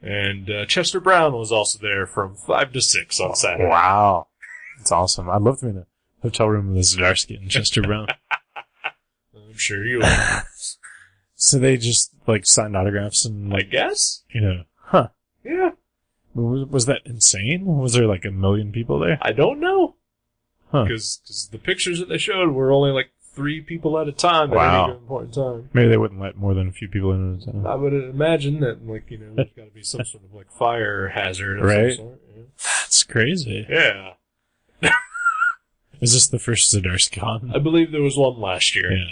And, Chester Brown was also there from 5 to 6 on Saturday. Wow. That's awesome. I'd love to be in a hotel room with Zdarsky and Chester Brown. I'm sure you will. So they just, signed autographs and, I guess? Huh. Yeah. Was that insane? Was there, 1 million people there? I don't know. Huh. Because the pictures that they showed were only 3 people at a time at any given point in time. Maybe they wouldn't let more than a few people in at a time. I would imagine that, there's got to be some sort of, fire hazard of right? some sort. Yeah. That's crazy. Yeah. Is this the first Zdarsky Con? I believe there was one last year. Yeah.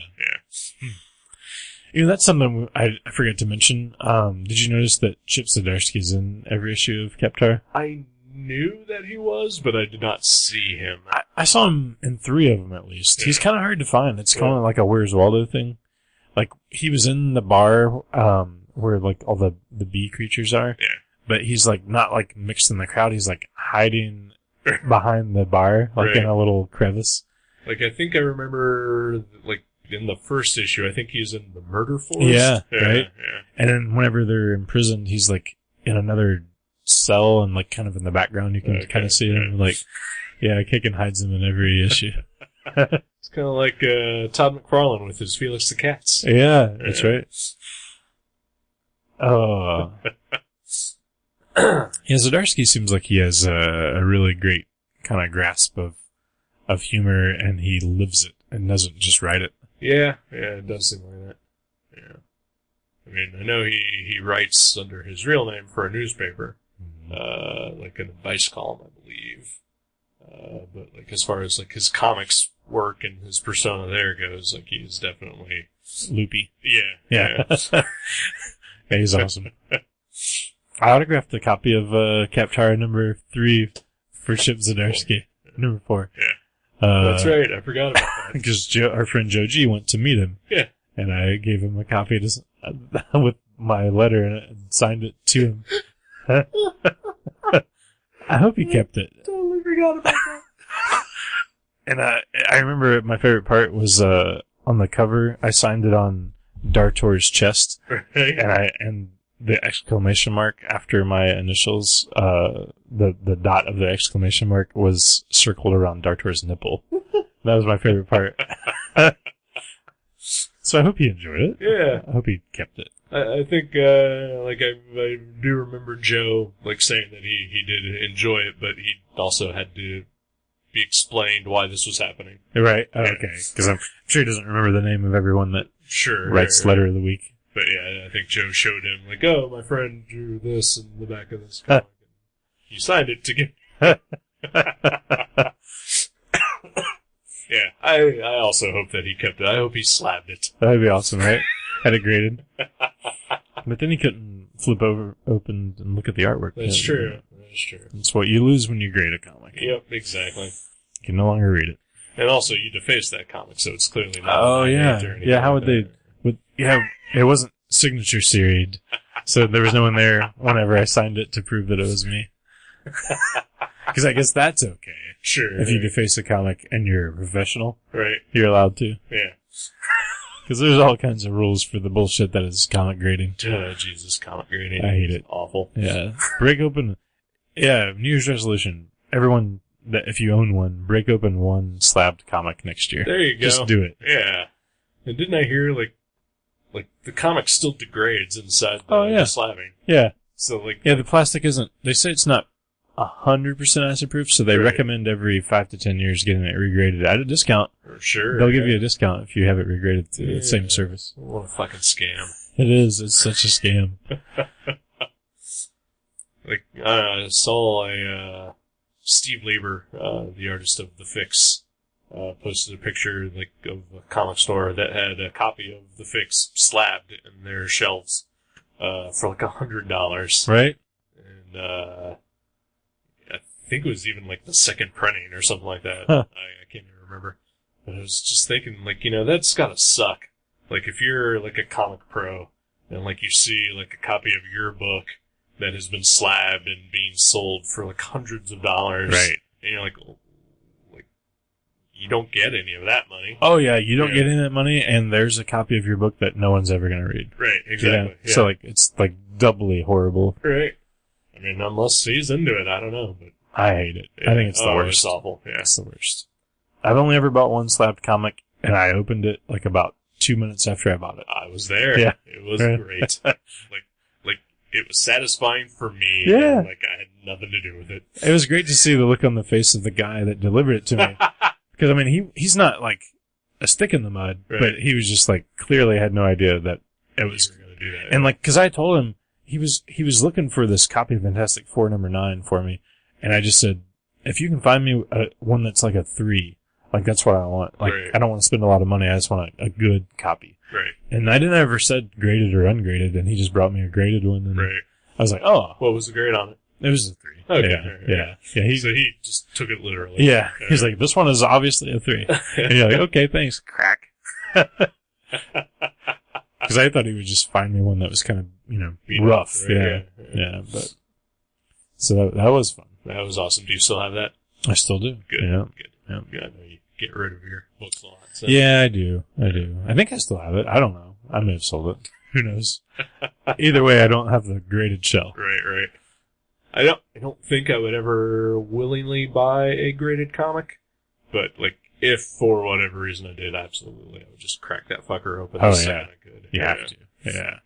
Yeah. That's something I forgot to mention. Did you notice that Chip Zdarsky's in every issue of Kaptara? I knew that he was, but I did not see him. I saw him in 3 of them at least. Yeah. He's kind of hard to find. It's kind of like a Where's Waldo thing. He was in the bar, where all the bee creatures are. Yeah. But he's not mixed in the crowd. He's hiding behind the bar, right. in a little crevice. I think I remember, in the first issue, I think he's in the murder force. Yeah, right? Yeah. And then whenever they're imprisoned, he's in another cell and kind of in the background you can kind of see him. Kick and hides him in every issue. It's kind of like Todd McFarlane with his Felix the Cats. Yeah, that's right. Oh. Zdarsky seems like he has a really great kind of grasp of humor, and he lives it and doesn't just write it. Yeah, it does seem like that. Yeah. I mean, I know he writes under his real name for a newspaper, an advice column, I believe. But as far as his comics work and his persona there goes, he's definitely loopy. Yeah. Yeah, he's awesome. I autographed a copy of Kaptara number 3 for Chip Zdarsky. Number 4. Yeah. That's right. I forgot about that. Because our friend Joe G went to meet him. Yeah. And I gave him a copy with my letter and signed it to him. I hope he kept it. Totally forgot about that. And I remember my favorite part was on the cover. I signed it on Dartor's chest, Right. and the exclamation mark after my initials, the dot of the exclamation mark was circled around Dartor's nipple. That was my favorite part. So I hope he enjoyed it. Yeah. I hope he kept it. I think, I do remember Joe, saying that he did enjoy it, but he also had to be explained why this was happening. Right? Oh, okay. Because I'm sure he doesn't remember the name of everyone that writes Letter of the Week. But yeah, I think Joe showed him, oh, my friend drew this in the back of this comic. You signed it to get... Yeah, I also hope that he kept it. I hope he slabbed it. That'd be awesome, right? Had it graded. But then he couldn't flip open and look at the artwork. That's true. That's true. That's what you lose when you grade a comic. Yep, exactly. You can no longer read it. And also, you defaced that comic, so it's clearly not. Oh, yeah. Yeah, how would they... it wasn't signature seried, so there was no one there whenever I signed it to prove that it was me. Because I guess that's okay. Sure. If you deface a comic and you're a professional, right, you're allowed to. Yeah. Because there's all kinds of rules for the bullshit that is comic grading. Jesus, comic grading. I hate it. It's awful. Yeah. Break open... Yeah, New Year's resolution. Everyone, that if you own one, break open one slabbed comic next year. There you go. Just do it. Yeah. And didn't I hear, the comic still degrades inside the slabbing? Yeah. So, Yeah, the plastic isn't... They say it's not 100% acid proof, so they recommend every 5 to 10 years getting it regraded at a discount. Sure. They'll give you a discut if you have it regraded to the same service. What a fucking scam. It is. It's such a scam. I saw Steve Lieber, the artist of The Fix, posted a picture, of a comic store that had a copy of The Fix slabbed in their shelves, for $100. Right? And, I think it was even the second printing or something like that. Huh. I can't even remember. But I was just thinking, that's gotta suck. If you're, a comic pro, and, you see, a copy of your book that has been slabbed and being sold for, hundreds of dollars. Right. And you're you don't get any of that money. Oh, yeah, you don't get any of that money, and there's a copy of your book that no one's ever gonna read. Right, exactly. Yeah. So, it's, doubly horrible. Right. I mean, unless he's into it, I don't know, but... I hate it. Yeah. I think it's the worst. It's awful. Yeah. It's the worst. I've only ever bought one slabbed comic, and I opened it, about 2 minutes after I bought it. I was there. Yeah. It was great. It was satisfying for me. Yeah. And, I had nothing to do with it. It was great to see the look on the face of the guy that delivered it to me. Because, I mean, he's not, a stick in the mud, but he was just, clearly had no idea that it was... going to do that. And, because I told him, he was looking for this copy of Fantastic Four number 9 for me, and I just said, if you can find me one that's a 3, that's what I want. I don't want to spend a lot of money, I just want a good copy. Right. And I didn't ever said graded or ungraded, and he just brought me a graded one, and I was like, oh. What was the grade on it? It was a 3. Okay. Yeah. So he just took it literally. Yeah. He's like, this one is obviously a 3. And you're like, okay, thanks. Crack. Because I thought he would just find me one that was kind of, rough. Right? Yeah. But, so that was fun. That was awesome. Do you still have that? I still do. Good. Yeah. Good. Yeah. I know you get rid of your books a lot. So. Yeah, I do. I think I still have it. I don't know. I may have sold it. Who knows? Either way, I don't have the graded shell. Right. I don't think I would ever willingly buy a graded comic, but if for whatever reason I did, absolutely, I would just crack that fucker open. Oh, the second I could. You have to. Yeah.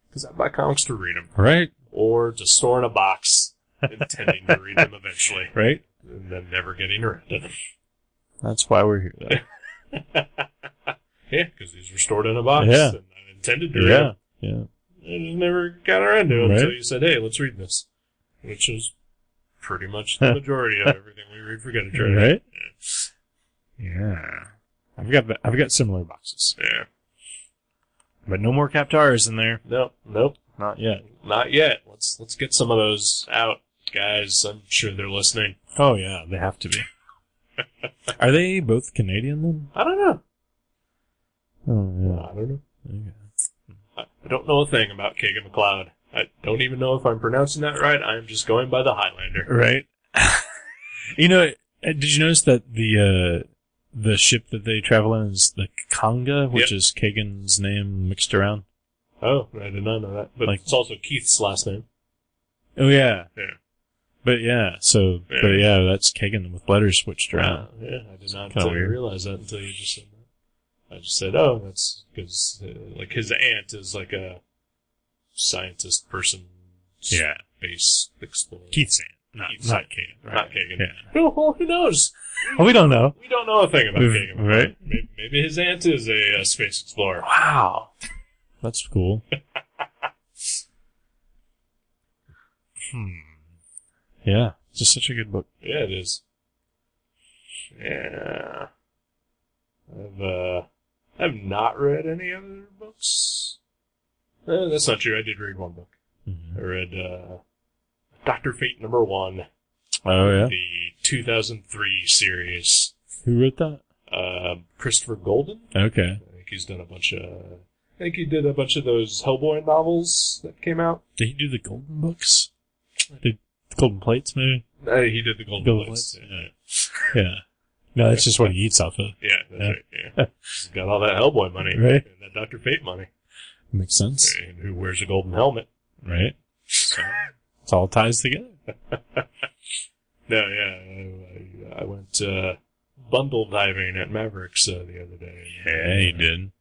Because I buy comics to read them. Right. Or to store in a box, intending to read them eventually. Right. And then never getting around to them. That's why we're here, though. Yeah, because these were stored in a box. Yeah. And I intended to read them. Yeah. I just never got around to them Right. until you said, hey, let's read this. Which is pretty much the majority of everything we read for Get a Trade. Right? Yeah. I've got similar boxes. Yeah. But no more Kaptaras in there. Nope. Not yet. Not yet. Let's get some of those out, guys. I'm sure they're listening. Oh, yeah, they have to be. Are they both Canadian, then? I don't know. Oh, yeah. I don't know. Okay. I don't know a thing about Kagan McLeod. I don't even know if I'm pronouncing that right. I'm just going by the Highlander. Right. Did you notice that the ship that they travel in is the Kanga, which is Kagan's name mixed around? Oh, I did not know that. But Like- it's also Keith's last name. Oh, yeah. Yeah. But yeah, so, Yeah. but yeah, that's Kagan with letters switched around. Yeah, I did not Kinda weird. realize that until you just said that. I just said, oh, that's because, like, his aunt is like a scientist person. Yeah. Space explorer. Keith's aunt. Not Kagan. Not Kagan. Yeah. Who knows? Well, we don't know. We don't know a thing about Kagan. Right? Maybe his aunt is a space explorer. Wow. That's cool. Yeah. It's just such a good book. Yeah, it is. Yeah. I've not read any other books. That's not true. I did read one book. Mm-hmm. I read, Dr. Fate #1. Oh, yeah? The 2003 series. Who wrote that? Christopher Golden. Okay. I think he's done I think he did a bunch of those Hellboy novels that came out. Did he do the Golden Books? The Golden Plates, maybe? He did the Golden Plates. Yeah. Yeah. No, that's just what he eats off of. Yeah, that's right. Yeah. He's got all that Hellboy money. Right. And that Dr. Fate money. Makes sense. And who wears a golden helmet. Right? So, it all ties together. No, yeah. I went, bundle diving at Mavericks, the other day. Yeah, you did.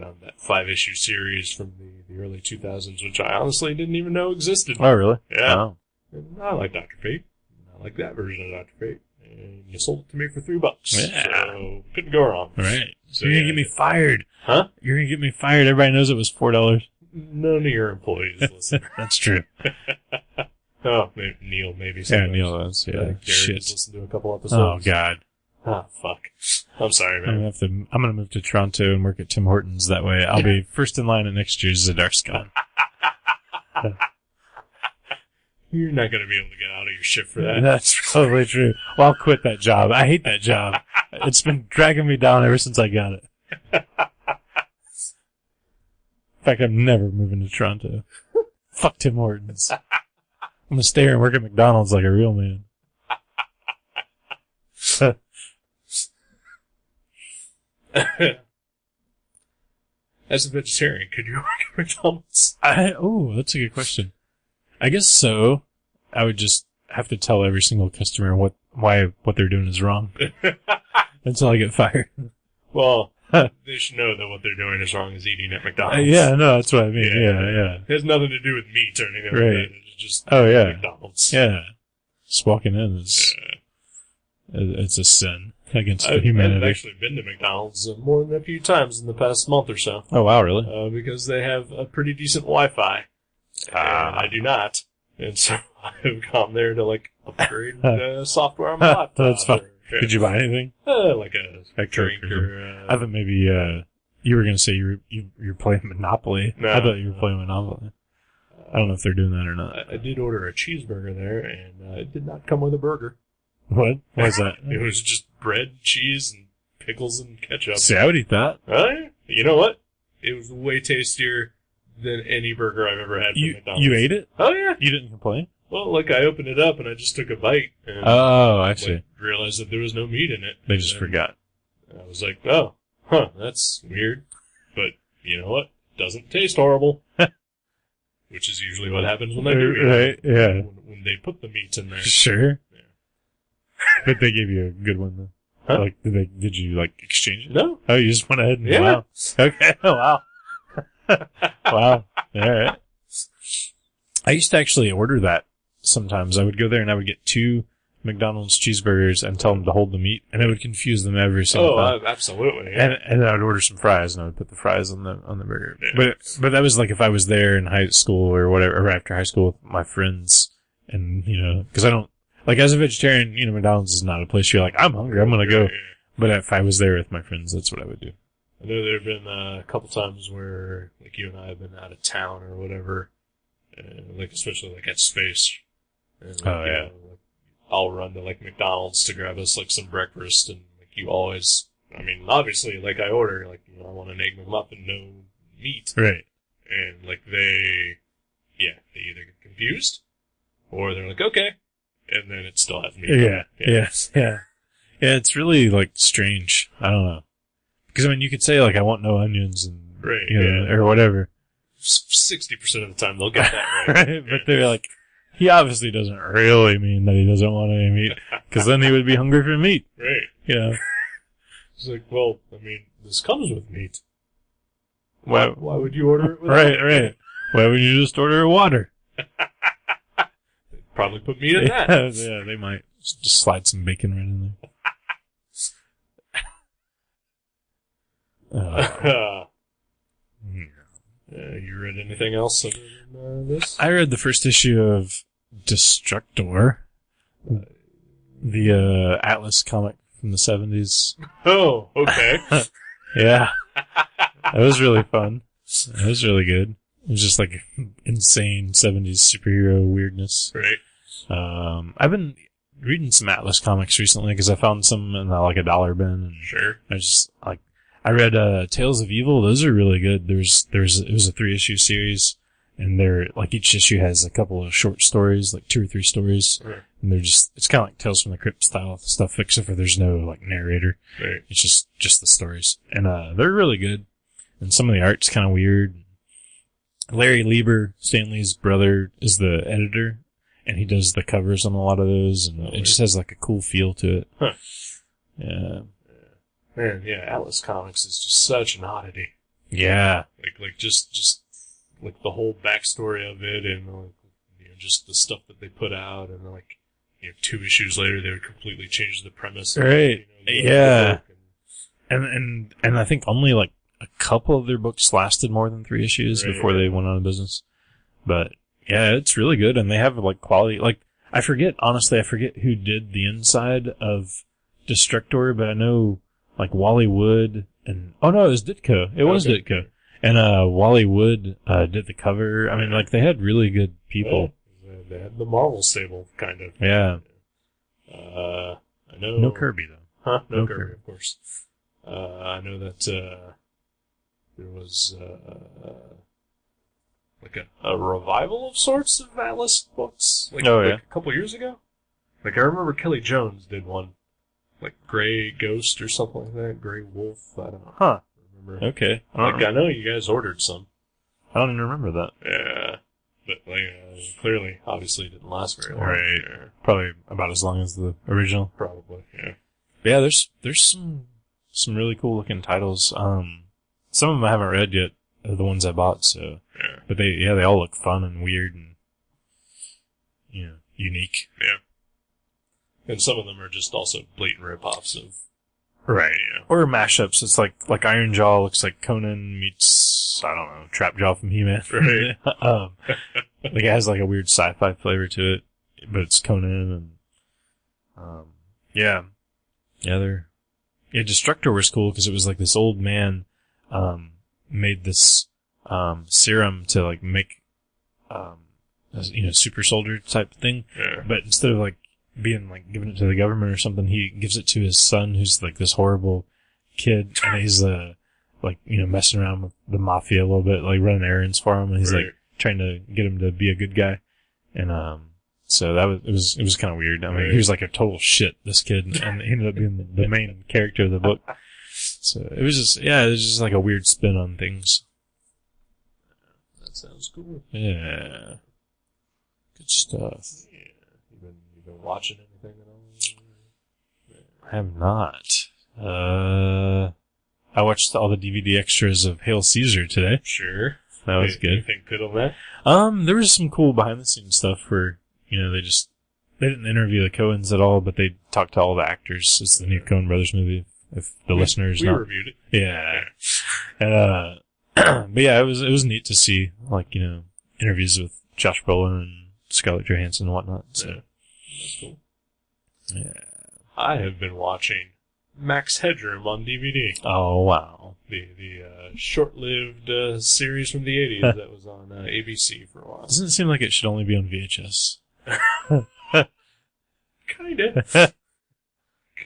Found that 5-issue series from the early 2000s, which I honestly didn't even know existed. Oh, really? Yeah. Oh. And I like Dr. Fate. I like that version of Dr. Fate. And you sold it to me for $3. Yeah. So, couldn't go wrong. Right. So, You're going to get me fired. Huh? You're going to get me fired. Everybody knows it was $4. None of your employees listen. That's true. Oh, Neil, maybe. Yeah, sometimes. Neil does. Yeah. Gary Shit. has listened to a couple Oh, episodes. God. Ah, fuck. I'm sorry, I'm man. gonna move to Toronto and work at Tim Hortons. That way, I'll be first in line at next year's Zdarscon. You're not going to be able to get out of your shift for that. That's probably true. Well, I'll quit that job. I hate that job. It's been dragging me down ever since I got it. In fact, I'm never moving to Toronto. Fuck Tim Hortons. I'm gonna stay here and work at McDonald's like a real man. As a vegetarian, could you work at McDonald's? Oh, that's a good question. I guess so. I would just have to tell every single customer what they're doing is wrong until I get fired. Well, they should know that what they're doing is wrong is eating at McDonald's. Yeah, no, that's what I mean. Yeah. It has nothing to do with me turning out. Right. It's just Oh, yeah. McDonald's. Yeah. Just walking in is, it's a sin against I've humanity. actually been to McDonald's more than a few times in the past month or so. Oh, wow, really? Because they have a pretty decent Wi-Fi. And I do not. And so I've gone there to, like, upgrade software on my laptop. That's fun. Did you buy anything? Like a drink Coke or... I thought maybe, you were gonna say you're playing Monopoly. No. I thought you were playing Monopoly. I don't know if they're doing that or not. I did order a cheeseburger there, and it did not come with a burger. What? Why is that? It was just bread, cheese, and pickles and ketchup. See, I would eat that. You know what? It was way tastier than any burger I've ever had from McDonald's. You ate it? Oh, yeah. You didn't complain? Well, like, I opened it up, and I just took a bite, and Oh, I see. realized that there was no meat in it. They just And forgot. I was like, oh, that's weird. But, you know what? Doesn't taste horrible. Which is usually what happens when they do it. Right, yeah. When they put the meat in there. Sure. Yeah. But they gave you a good one, though. Huh? Like, did you, like, exchange it? No. Oh, you just went ahead and, Yeah. wow. Okay, wow. Wow. Alright. I used to actually order that sometimes. I would go there and I would get 2 McDonald's cheeseburgers and tell them to hold the meat, and it would confuse them every single time. Absolutely. Yeah. And then I would order some fries, and I would put the fries on the burger. Yeah. But that was like if I was there in high school or whatever, or after high school with my friends, and because I don't like as a vegetarian, McDonald's is not a place you're like I'm hungry, I'm gonna go. Yeah. But if I was there with my friends, that's what I would do. I know there have been a couple times where, like, you and I have been out of town or whatever, like, especially, like, at Space. And, like, Oh, yeah. like, I'll run to, like, McDonald's to grab us, like, some breakfast, and, like, you always, I mean, obviously, like, I order, like, I want an Egg McMuffin, no meat. Right. And, like, they either get confused, or they're like, okay, and then it still has meat. Yeah. Yeah. It's really like strange. I don't know. Because I mean, you could say like I want no onions and Right, or whatever. 60% of the time they'll get that right. Right? But they're like, he obviously doesn't really mean that he doesn't want any meat, because then he would be hungry for meat. Right. You know? It's like, well, I mean, this comes with meat. Why would you order it without right. Why would you just order water? They'd probably put meat in that. Yeah, they might. Just slide some bacon right in there. You read anything else other than this? I read the first issue of Destructor, the Atlas comic from the 70s. Oh, okay. Yeah. That was really fun. It was really good. It was just like insane 70s superhero weirdness. Right. I've been reading some Atlas comics recently because I found some in like a dollar bin. And Sure. I was just like, I read Tales of Evil. Those are really good. It was a 3-issue series, and they're like each issue has a couple of short stories, like 2 or 3 stories, Right. and they're just it's kind of like Tales from the Crypt style stuff, except for there's no like narrator. Right. It's just the stories, and they're really good. And some of the art's kind of weird. Larry Lieber, Stanley's brother, is the editor, and he does the covers on a lot of those, and it just has like a cool feel to it. Huh. Yeah. Man, yeah, Atlas Comics is just such an oddity. Yeah. Like just like the whole backstory of it, and like, just the stuff that they put out, and like 2 issues later they would completely change the premise. Right. The Yeah. book And I think only like a couple of their books lasted more than 3 issues before they went out of business. But yeah, it's really good, and they have like quality. Like I forget who did the inside of Destructor, but I know like Wally Wood and it was Ditko. It was Ditko. And Wally Wood did the cover. I mean, like they had really good people. Yeah, they had the Marvel stable, kind of. Yeah. I know. No Kirby though. Huh? No Kirby, of course. I know that there was like a revival of sorts of Atlas books, like a couple years ago. Like I remember Kelly Jones did one, like Gray Ghost or something like that, Gray Wolf. I don't know. Huh. Remember? Okay. I know you guys ordered some. I don't even remember that. Yeah, but like clearly, obviously, it didn't last very long. Right. Yeah. Probably about as long as the original. Probably. Yeah. But yeah, there's some really cool looking titles. Some of them I haven't read yet, the ones I bought. So, Yeah. but they all look fun and weird and unique. Yeah. And some of them are just also blatant rip-offs of... Right. Yeah. Or mashups. It's like Iron Jaw looks like Conan meets, I don't know, Trap Jaw from He-Man. Right. Like it has like a weird sci-fi flavor to it, but it's Conan and, Destructor was cool because it was like this old man, made this, serum to like make, super soldier type thing. Yeah. But instead of like being like giving it to the government or something, he gives it to his son, who's like this horrible kid, and he's messing around with the mafia a little bit, like running errands for him, and he's like trying to get him to be a good guy, and so it was kind of weird. I mean, he was like a total shit, this kid, and he ended up being the main character of the book. So it was just like a weird spin on things. That sounds cool. Yeah, good stuff. You've been watching anything at all? I have not. I watched all the DVD extras of Hail Caesar today. Sure. That was good. Anything good on that? There was some cool behind the scenes stuff where, they didn't interview the Coens at all, but they talked to all the actors. It's the new Coen Brothers movie, if the listeners know. We reviewed it. Yeah. And, but yeah, it was neat to see, interviews with Josh Brolin and Scarlett Johansson and whatnot. So. Yeah. That's cool. Yeah. I have been watching Max Headroom on DVD. Oh, wow. The short-lived series from the 80s that was on ABC for a while. Doesn't it seem like it should only be on VHS? Kinda.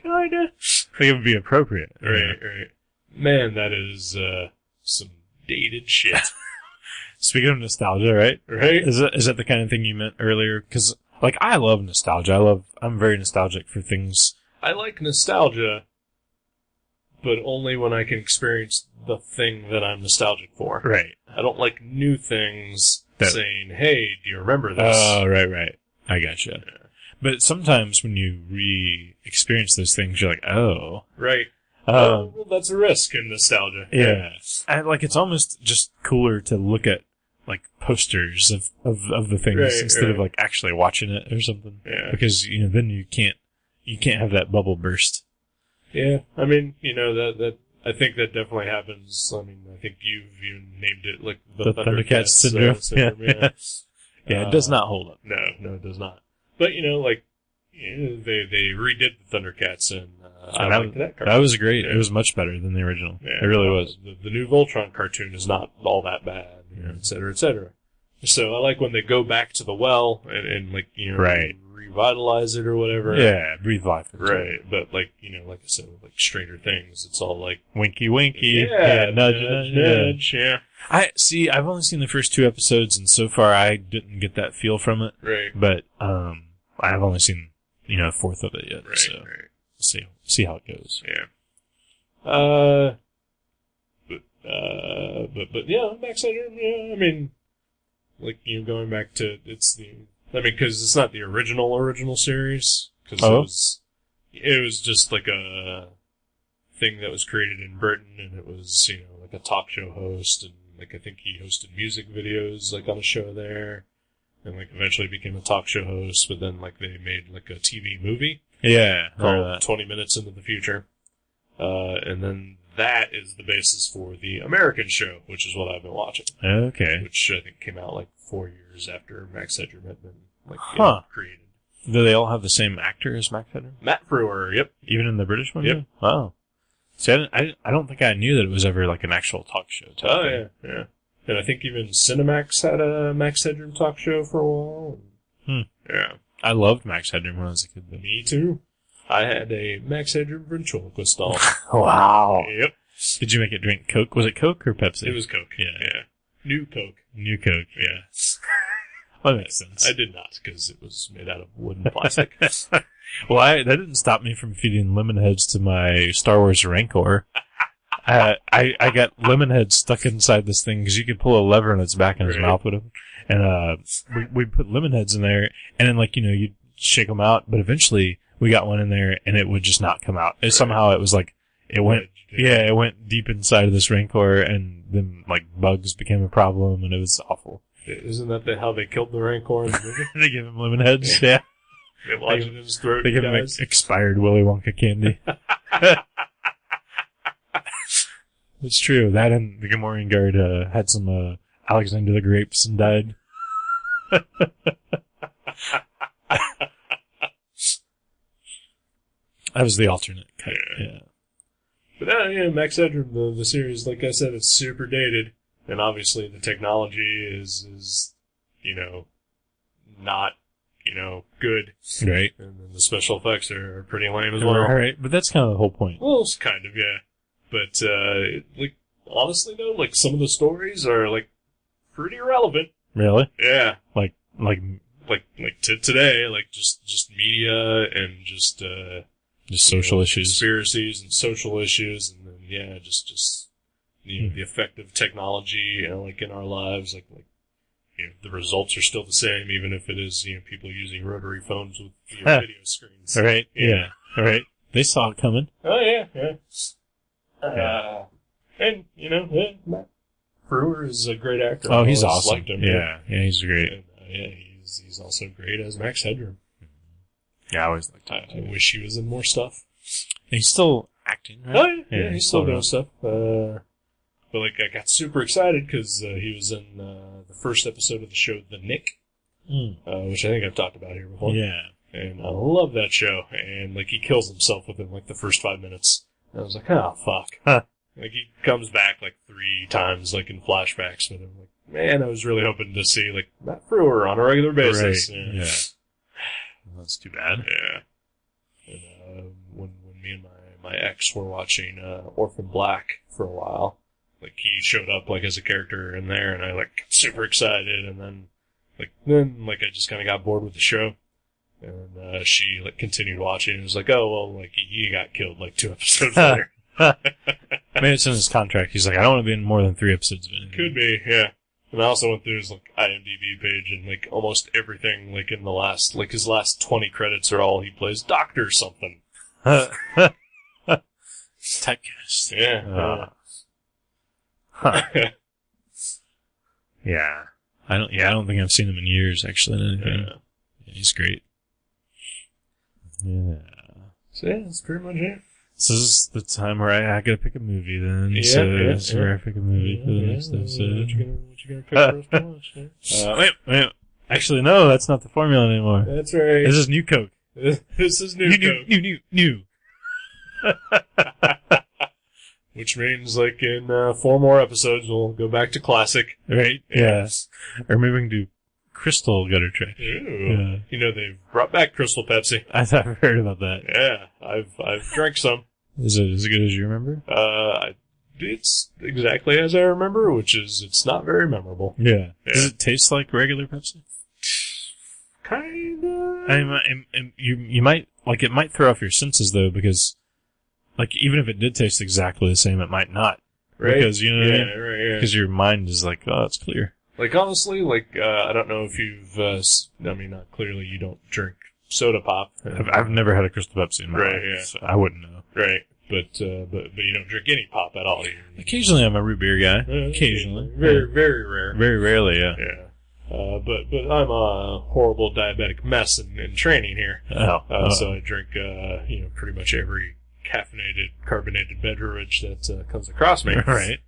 Kinda. I think it would be appropriate. Right. Man, that is some dated shit. Speaking of nostalgia, right? Right? Is that the kind of thing you meant earlier? Because, I love nostalgia. I'm very nostalgic for things. I like nostalgia, but only when I can experience the thing that I'm nostalgic for. Right. I don't like new things saying, hey, do you remember this? Oh, right. I gotcha. Yeah. But sometimes when you re-experience those things, you're like, oh. Right. Well, that's a risk in nostalgia. Yeah. It's almost just cooler to look at, like, posters of the things instead of, like, actually watching it or something. Yeah. Because, then you can't have that bubble burst. Yeah. I mean, that I think that definitely happens. I mean, I think you've even named it, like, the Thundercats syndrome. Yeah. Yeah, it does not hold up. No, it does not. But, they redid the Thundercats, and I liked that cartoon. That was great. Yeah. It was much better than the original. Yeah, it really was. The new Voltron cartoon is not all that bad, et cetera, et cetera. So I like when they go back to the well and right. revitalize it or whatever. Yeah, breathe life into right. it. But like I said, with like Stranger Things, it's all like winky winky, nudge. Yeah. I've only seen the first 2 episodes, and so far I didn't get that feel from it. Right. But I've only seen a fourth of it yet. Right. So we'll see how it goes. Yeah. But yeah, Max Headroom. Yeah, I mean, like going back to because it's not the original series, because it was just like a thing that was created in Britain, and it was like a talk show host, and like I think he hosted music videos like on a show there, and like eventually became a talk show host. But then like they made like a TV movie, called 20 Minutes into the Future, and then that is the basis for the American show, which is what I've been watching. Okay. Which I think came out like 4 years after Max Headroom had been created. Do they all have the same actor as Max Headroom? Matt Frewer, yep. Even in the British one? Yep. Wow. See, I don't think I knew that it was ever like an actual talk show. Yeah. And I think even Cinemax had a Max Headroom talk show for a while. Yeah. I loved Max Headroom when I was a kid, though. Me too. I had a Max Headroom ventriloquist doll. Wow. Yep. Did you make it drink Coke? Was it Coke or Pepsi? It was Coke. Yeah. New Coke. Yeah. Well, that makes sense. I did not, because it was made out of wood and plastic. Well, that didn't stop me from feeding lemon heads to my Star Wars Rancor. I got lemon heads stuck inside this thing because you could pull a lever and it's back in his mouth with him. And we put lemon heads in there, and then you'd shake them out, but eventually we got one in there and it would just not come out. Somehow it was like, it went deep inside of this Rancor, and then bugs became a problem, and it was awful. Isn't that how they killed the Rancor in the movie? They give him lemon heads, yeah. They lodge it in his throat. They give him expired Willy Wonka candy. It's true. That and the Gamorrean Guard had some Alexander the Grapes and died. That was the alternate cut. Yeah. But Max Headroom, the series, like I said, it's super dated, and obviously the technology is not good. Right. And then the special effects are pretty lame as well. Right. But that's kind of the whole point. Well, it's kind of, yeah. But honestly though, some of the stories are pretty relevant. Really? Yeah. Like to today, just media and just social issues, conspiracies and social issues, and then just the effect of technology, in our lives, the results are still the same, even if it is people using rotary phones with video screens. All right. Yeah. All right. They saw it coming. Oh yeah. And Matt Frewer is a great actor. Oh, he's awesome. Liked him, yeah, he's great. And, he's also great as Max Headroom. Yeah, I always liked him. I wish he was in more stuff. He's still acting, right? Oh yeah, he's still doing stuff. But I got super excited because he was in the first episode of the show The Nick, which I think I've talked about here before. Yeah. And I love that show. And he kills himself within the first 5 minutes. And I was like, oh fuck. Huh. He comes back 3 times in flashbacks, but I'm like, man, I was really hoping to see Matt Frewer on a regular basis. Right. Yeah. Well, that's too bad. Yeah. And when me and my ex were watching Orphan Black for a while, he showed up as a character in there, and I got super excited, and then I just kind of got bored with the show, and she continued watching, and was like, oh well, he got killed 2 episodes later. Maybe it's in his contract. He's like, I don't want to be in more than 3 episodes of anything. Could be, yeah. And I also went through his like IMDb page, and like almost everything, like in the last, like his last 20 credits are all he plays Doctor something. Typecast. Yeah. Yeah. I don't think I've seen him in years, actually, in anything. Yeah. He's great. Yeah. So yeah, that's pretty much it. So this is the time where I gotta pick a movie then. Yeah, so yeah, this is where I pick a movie for the next episode. What you gonna pick for us to watch? Yeah? Wait. Actually, no, that's not the formula anymore. That's right. This is New Coke. This is new Coke. New. Which means, like, in 4 more episodes, we'll go back to classic. Right? Yeah. Or maybe we can do Crystal Gutter Trash. Ooh. Yeah. You know, they've brought back Crystal Pepsi. I've heard about that. Yeah, I've drank some. Is it as good as you remember? It's exactly as I remember, which is, it's not very memorable. Yeah. Yeah. Does it taste like regular Pepsi? Kinda. You might, like, it might throw off your senses, though, because, like, even if it did taste exactly the same, it might not. Right? Because, you know what I mean? Right, yeah. Because your mind is like, oh, it's clear. Like, honestly, like, I don't know if you've, I mean, not clearly you don't drink soda pop. I've never had a Crystal Pepsi in my life, yeah. so I wouldn't know. Right. But you don't drink any pop at all. Occasionally I'm a root beer guy. Occasionally. Very, very rare. Very rarely, yeah. Yeah. But I'm a horrible diabetic mess in training here. So I drink, pretty much every caffeinated, carbonated beverage that comes across me. Right.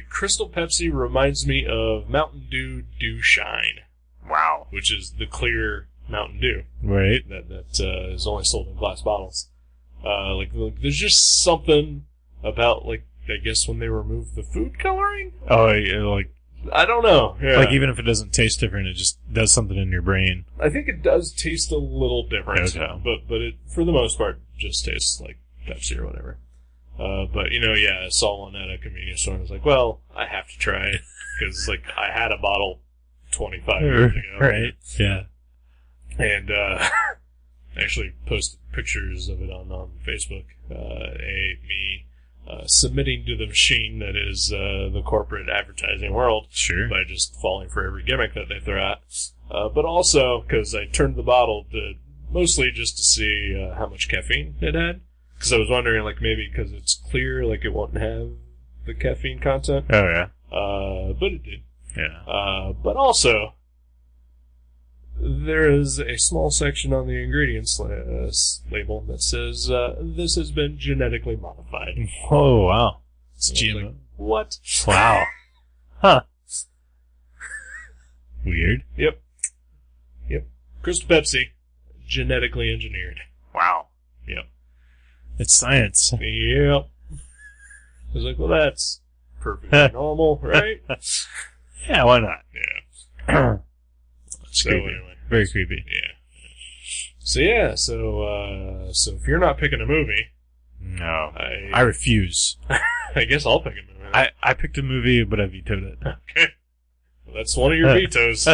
Crystal Pepsi reminds me of Mountain Dew Dew Shine. Wow. Which is the clear Mountain Dew. Right. That is only sold in glass bottles. Like, there's just something about, like, I guess when they remove the food coloring? Oh, yeah, like, I don't know. Yeah. like even if it doesn't taste different, it just does something in your brain. I think it does taste a little different. Okay. But it, for the most part, just tastes like Pepsi or whatever. But, I saw one at a convenience store and I was like, well, I have to try it. Because, like, I had a bottle 25 years ago. Right. Yeah. And, actually posted pictures of it on Facebook. Me submitting to the machine that is the corporate advertising world. Sure. By just falling for every gimmick that they throw out. But also, because I turned the bottle mostly just to see how much caffeine it had. Because I was wondering, like, maybe because it's clear, like, it won't have the caffeine content. Oh, yeah. But it did. Yeah. But also, there is a small section on the ingredients label that says, this has been genetically modified. Oh, wow. It's And I was GMO. like, what? Wow. Huh. Weird. Yep. Crystal Pepsi, genetically engineered. Wow. Yep. It's science. Yep. I was like, well, that's perfectly normal, right? Yeah, why not? Yeah. It's So creepy. anyway. Very creepy. Yeah. So if you're not picking a movie, No. I I refuse. I guess I'll pick a movie. I picked a movie, but I vetoed it. Okay. Well, that's one of your vetoes.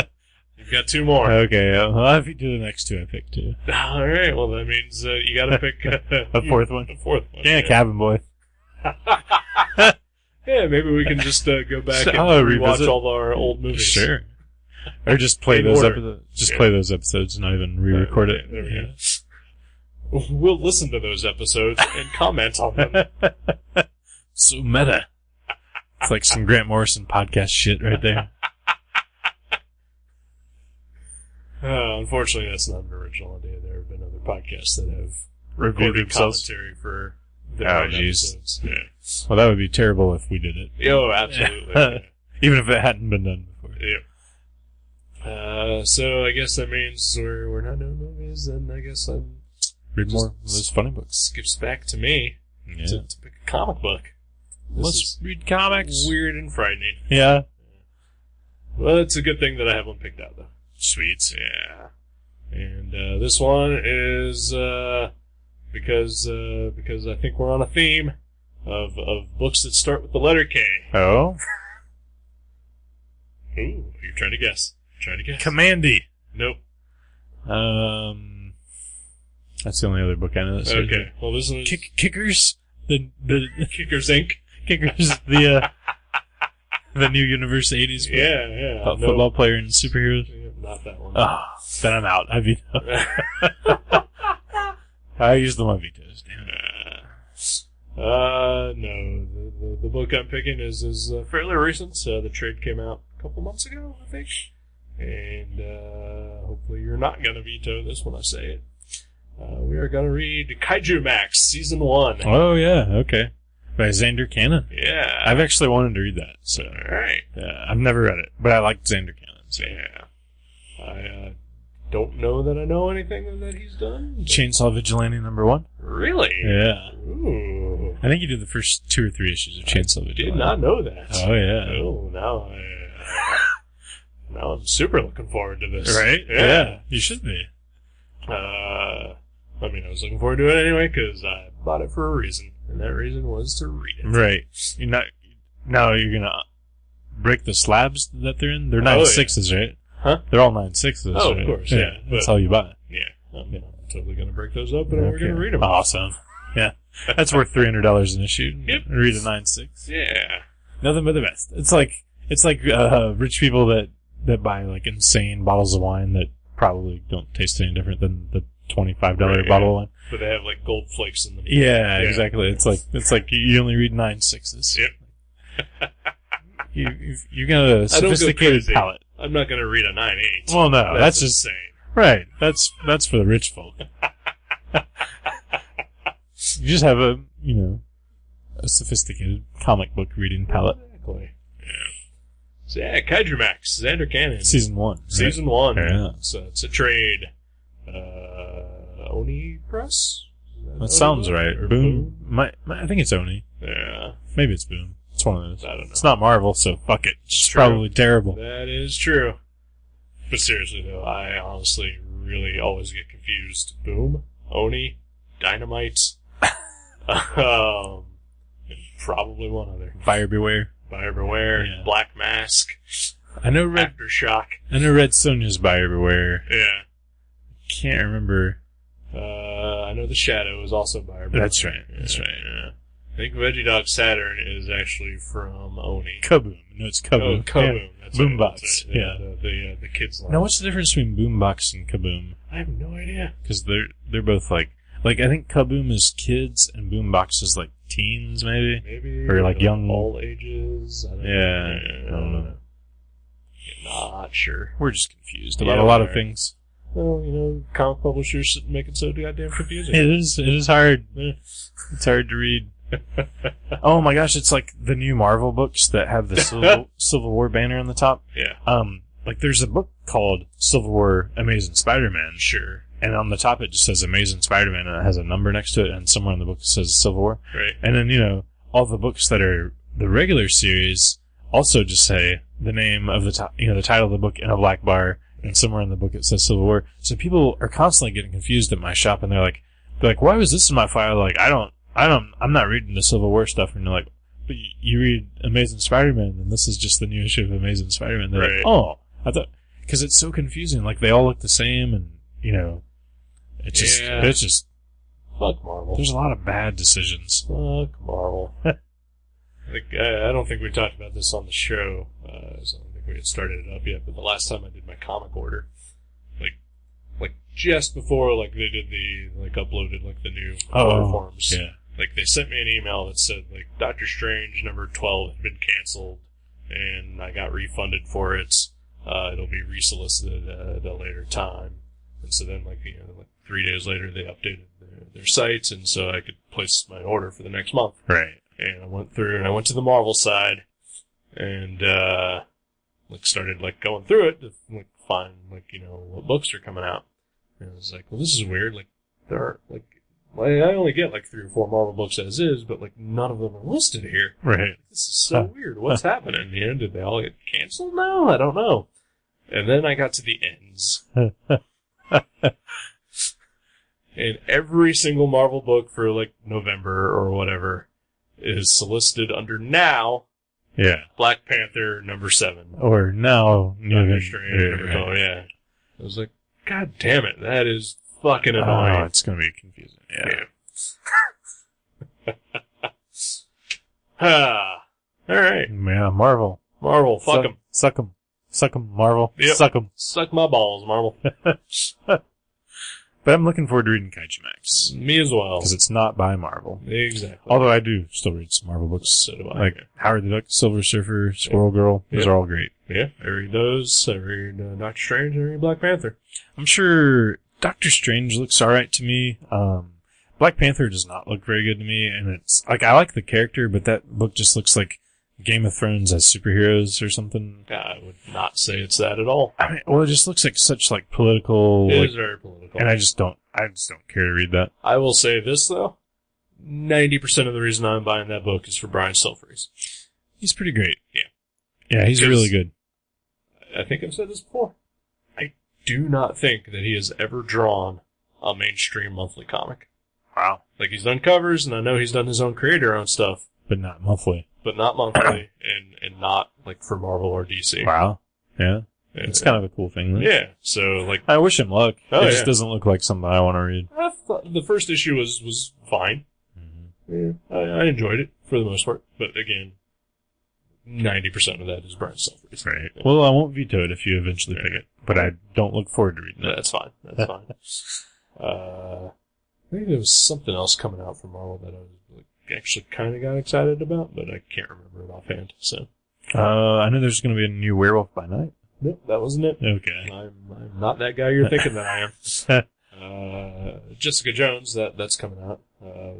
You've got 2 more. Okay, well, I'll veto the next 2 I picked, too. All right. Well, that means you got to pick A 4th one? A 4th one. Yeah, Cabin Boy. Yeah, maybe we can just go back and Oh, rewatch revisit? all our old movies. Sure. Or just play In those order. episodes. Just Yeah. play those episodes and not even re-record Okay, it. there we go. We'll listen to those episodes and comment on them. So meta. It's like some Grant Morrison podcast shit right there. Unfortunately, that's not an original idea. There have been other podcasts that have Reviewed recorded themselves. commentary for their Oh, own jeez. episodes. Yeah. Well, that would be terrible if we did it. Oh, absolutely. Yeah. Even if it hadn't been done before. Yep. So I guess that means we're not doing movies, and I guess Read Just more of those funny books. skips back to me Yeah. to pick a comic book. This Let's is read comics. weird and frightening. Yeah. Well, it's a good thing that I have one picked out, though. Sweet. Yeah. And this one is because I think we're on a theme of books that start with the letter K. Oh? Ooh, you're trying to guess. Commandy. Nope. That's the only other book I know. That's Okay. Well, this one is... Kickers? The Kickers Inc. Kickers, the new Universe 80s book. Yeah. About football player and superheroes. Yeah, not that one. Oh, then I'm out. I veto. I use the one vetoes. Damn it. No. The book I'm picking is fairly recent. The trade came out a couple months ago, I think. And hopefully you're not going to veto this when I say it. We are going to read Kaiju Max Season 1. Oh, yeah. Okay. By Xander Cannon. Yeah. I've actually wanted to read that. So, Alright. I've never read it, but I like Xander Cannon. So. Yeah. I don't know that I know anything that he's done. Chainsaw Vigilante #1. Really? Yeah. Ooh. I think he did the first 2 or 3 issues of Chainsaw Vigilante. Did not know that. Oh, yeah. Oh, now I'm super looking forward to this. Right? Yeah. You should be. I mean, I was looking forward to it anyway because I bought it for a reason, and that reason was to read it. Right. Now you're gonna break the slabs that they're in? They're 9/6s, right? Huh? They're all 9/6s. Oh, right? of course, yeah. That's how you buy it. Yeah. I'm totally going to break those up, and we're going to read them. Awesome. Yeah. That's worth $300 an issue. Yep. Read a 9/6. Yeah. Nothing but the best. It's like rich people that buy like insane bottles of wine that probably don't taste any different than the $25 bottle of wine. But they have like gold flakes in them. Yeah, exactly. It's like you only read 9/6s. Yep. You got a sophisticated palate. I'm not going to read a 9/8. Well, no, that's just insane. Right. That's for the rich folk. You just have a sophisticated comic book reading palette. Exactly. Yeah. So Kaiju Max, Xander Cannon. Season 1. Right? Season 1. Yeah. So it's a trade. Oni Press? That sounds right. Or Boom. I think it's Oni. Yeah. Maybe it's Boom. It's one of those. I don't know. It's not Marvel, so fuck it. It's True. probably terrible. That is true. But seriously, though, I honestly really always get confused. Boom, Oni, Dynamite, and probably one other. Buyer Beware. Buyer Beware, Yeah. Black Mask, I know Red Aftershock. Sonja's Buyer Beware. Yeah. Can't remember. I know the Shadow is also Buyer Beware. That's right. That's right. Yeah. I think Veggie Dog Saturn is actually from Oni. Kaboom. No, it's Kaboom. Oh, Kaboom. Yeah. That's Boombox. Right. Yeah. The kids line. Now, what's the difference between Boombox and Kaboom? I have no idea. Because they're both like I think Kaboom is kids and Boombox is like teens, maybe. Maybe. Or like young. All ages. I don't know. Not sure. We're just confused about a lot of things. Well, comic publishers make it so goddamn confusing. It is hard. It's hard to read. Oh my gosh, it's like the new Marvel books that have the Civil War banner on the top. Yeah. Like there's a book called Civil War Amazing Spider-Man. Sure. And on the top it just says Amazing Spider-Man and it has a number next to it and somewhere in the book it says Civil War. Right. And then, all the books that are the regular series also just say the name of the the title of the book in a black bar and somewhere in the book it says Civil War. So people are constantly getting confused at my shop and they're like, why was this in my file? Like, I'm not reading the Civil War stuff. And you're like, but you read Amazing Spider-Man and this is just the new issue of Amazing Spider-Man. They're right. like, oh, I thought, cause it's so confusing. Like they all look the same and, it's just, fuck Marvel. There's a lot of bad decisions. Fuck Marvel. I don't think we talked about this on the show, so I don't think we had started it up yet, but the last time I did my comic order, like just before, they did uploaded, the new order forms. Yeah. They sent me an email that said, Doctor Strange number 12 had been canceled, and I got refunded for it. It'll be resolicited at a later time. And so then, 3 days later, they updated their sites, and so I could place my order for the next month. Right. And I went through, and I went to the Marvel side, and, started, going through it to, find, what books are coming out. And I was like, well, this is weird. There are, I only get, 3 or 4 Marvel books as is, but, none of them are listed here. Right. This is so weird. What's happening? Did they all get canceled now? I don't know. And then I got to the ends. And every single Marvel book for, November or whatever is solicited under now. Yeah. Black Panther number 7. Or now Doctor Strange number 12, yeah. I was like, God damn it, that is fucking annoying. Oh, it's gonna be confusing. Yeah. Ha! Alright. Yeah, Marvel. Marvel, fuck 'em. Suck 'em. Suck 'em, Marvel. Yep. Suck 'em. Suck my balls, Marvel. But I'm looking forward to reading Kaiju Max. Me as well. Because it's not by Marvel. Exactly. Although I do still read some Marvel books. So do I. Like Howard the Duck, Silver Surfer, Squirrel Girl. Those are all great. Yeah, I read those. I read Doctor Strange. I read Black Panther. I'm sure Doctor Strange looks alright to me. Black Panther does not look very good to me, and it's like I like the character, but that book just looks like Game of Thrones as superheroes or something. I would not say it's that at all. I mean, well, it just looks like such like political. It like, is very political. and I just don't care to read that. I will say this though. 90% of the reason I'm buying that book is for Brian Stelfreeze. He's pretty great. Yeah. Yeah, he's really good. I think I've said this before. I do not think that he has ever drawn a mainstream monthly comic. Wow. Like, he's done covers, and I know he's done his own creator-owned stuff. But not monthly. But not monthly, and not, like, for Marvel or DC. Wow. Yeah. It's kind of a cool thing. Right? Yeah, so, like... I wish him luck. Oh, it just doesn't look like something I want to read. I thought the first issue was fine. Mm-hmm. Yeah, I enjoyed it, for the most part. But, again, 90% of that is Brian Stelfreeze. Right. Yeah. Well, I won't veto it if you eventually pick it. But I don't look forward to reading it. That's fine. That's fine. I think there was something else coming out from Marvel that I was like, actually kind of got excited about, but I can't remember it offhand. So, I know there's going to be a new Werewolf by Night. Nope, that wasn't it. Okay. I'm not that guy you're thinking that I am. Jessica Jones, that's coming out. I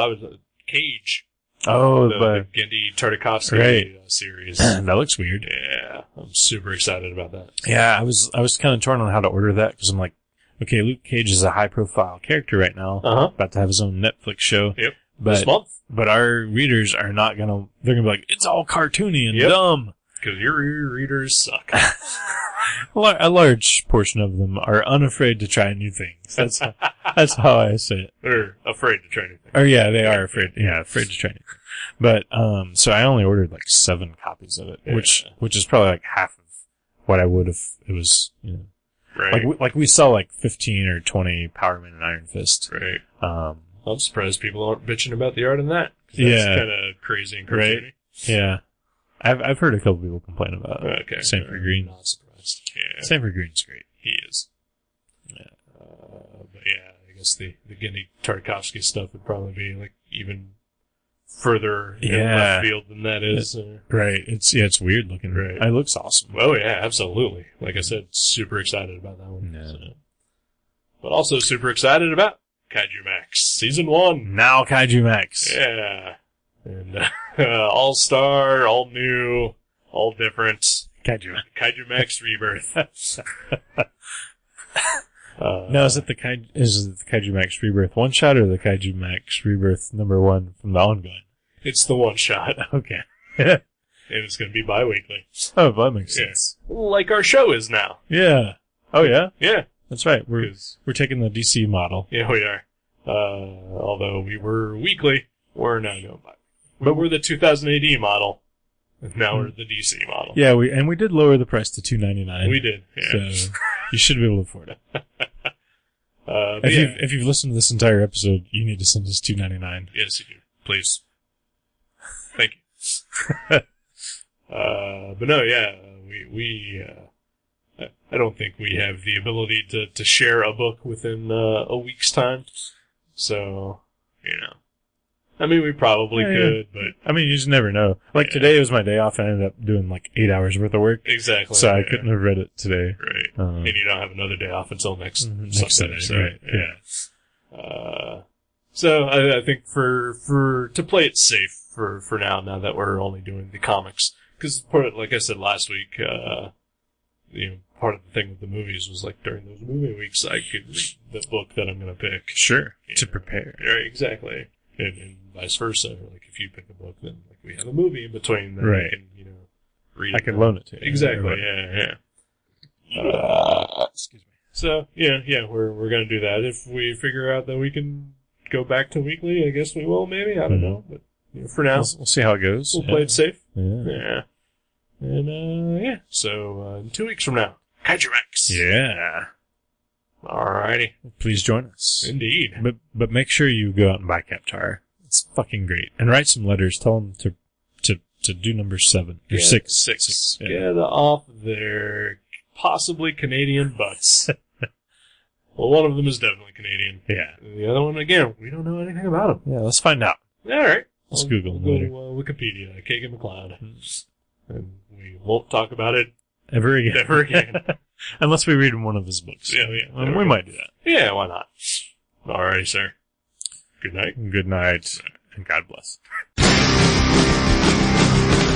was Cage. Oh, the Gendy Tartakovsky series. That looks weird. Yeah, I'm super excited about that. Yeah, I was kind of torn on how to order that because I'm like, okay, Luke Cage is a high-profile character right now, about to have his own Netflix show. Yep. But, this month. But our readers are not gonna. They're gonna be like, it's all cartoony and dumb. Because your readers suck. A large portion of them are unafraid to try new things. That's how I say it. They're afraid to try new things. Or yeah, they are afraid. Yeah, afraid to try new things. But so I only ordered like 7 copies of it, which is probably like half of what I would if it was, you know. Right. Like we saw like 15 or 20 Power Man and Iron Fist. Right. I'm surprised people aren't bitching about the art in that. That's kind of crazy and cartoony. Right. Yeah. I've heard a couple people complain about it. Okay. Same for Green. Not surprised. Yeah. Same for Green's great. He is. Yeah. But yeah, I guess the Gendy Tartakovsky stuff would probably be like even further in left field than that is. Right. It's weird looking. Right. It looks awesome. Oh yeah, absolutely. Like I said, super excited about that one. Yeah. So. But also super excited about Kaiju Max Season 1. Now Kaiju Max. Yeah. And all-star, all new, all different. Kaiju Max Rebirth. Now, is it the Kaiju Max Rebirth one shot or the Kaiju Max Rebirth #1 from the ongoing? It's the one shot. Okay. And it's going to be bi-weekly. Oh, that makes sense. Like our show is now. Yeah. Oh, yeah? Yeah. That's right. We're taking the DC model. Yeah, we are. Although we were weekly, we're now going bi. But we're the 2000 AD model. And now we're the DC model. Yeah, we did lower the price to $2.99. We did. Yeah. So you should be able to afford it. If if you've listened to this entire episode, you need to send us $2.99. Yes, you do. Please. Thank you. But no, yeah, I don't think we have the ability to share a book within a week's time. So, you know. I mean, we probably could, but... I mean, you just never know. Like, today was my day off, and I ended up doing, like, 8 hours worth of work. Exactly. So I couldn't have read it today. Right. And you don't have another day off until next Sunday. So, right. Yeah. So I think to play it safe for now that we're only doing the comics, because like I said last week, part of the thing with the movies was like during those movie weeks, I could read the book that I'm going to pick. Sure. To prepare. Right, exactly. And vice versa. Like if you pick a book, then like we have a movie in between that right. I can, read. I can loan it to you. Exactly. Yeah. Excuse me. So yeah, we're gonna do that. If we figure out that we can go back to weekly, I guess we will. Maybe I don't know, but for now, we'll see how it goes. We'll play it safe. Yeah. And So in 2 weeks from now, Kaiju Max. Yeah. Alrighty. Please join us. Indeed. But make sure you go out and buy Kaptara. It's fucking great. And write some letters. Tell them to do number 7 or 6. 6. Yeah. Get off their possibly Canadian butts. Well, one of them is definitely Canadian. Yeah. The other one, again, we don't know anything about him. Yeah, let's find out. All right. Let's Google we'll him later. go to Wikipedia, Kagan McLeod. And we won't talk about it Ever again. ever again. Unless we read one of his books. Yeah. We might do that. Yeah, why not? All righty, sir. Good night. Good night, and God bless.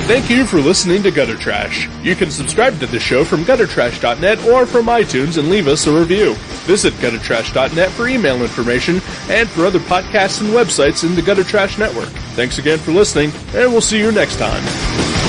Thank you for listening to Gutter Trash. You can subscribe to the show from guttertrash.net or from iTunes and leave us a review. Visit guttertrash.net for email information and for other podcasts and websites in the Gutter Trash Network. Thanks again for listening, and we'll see you next time.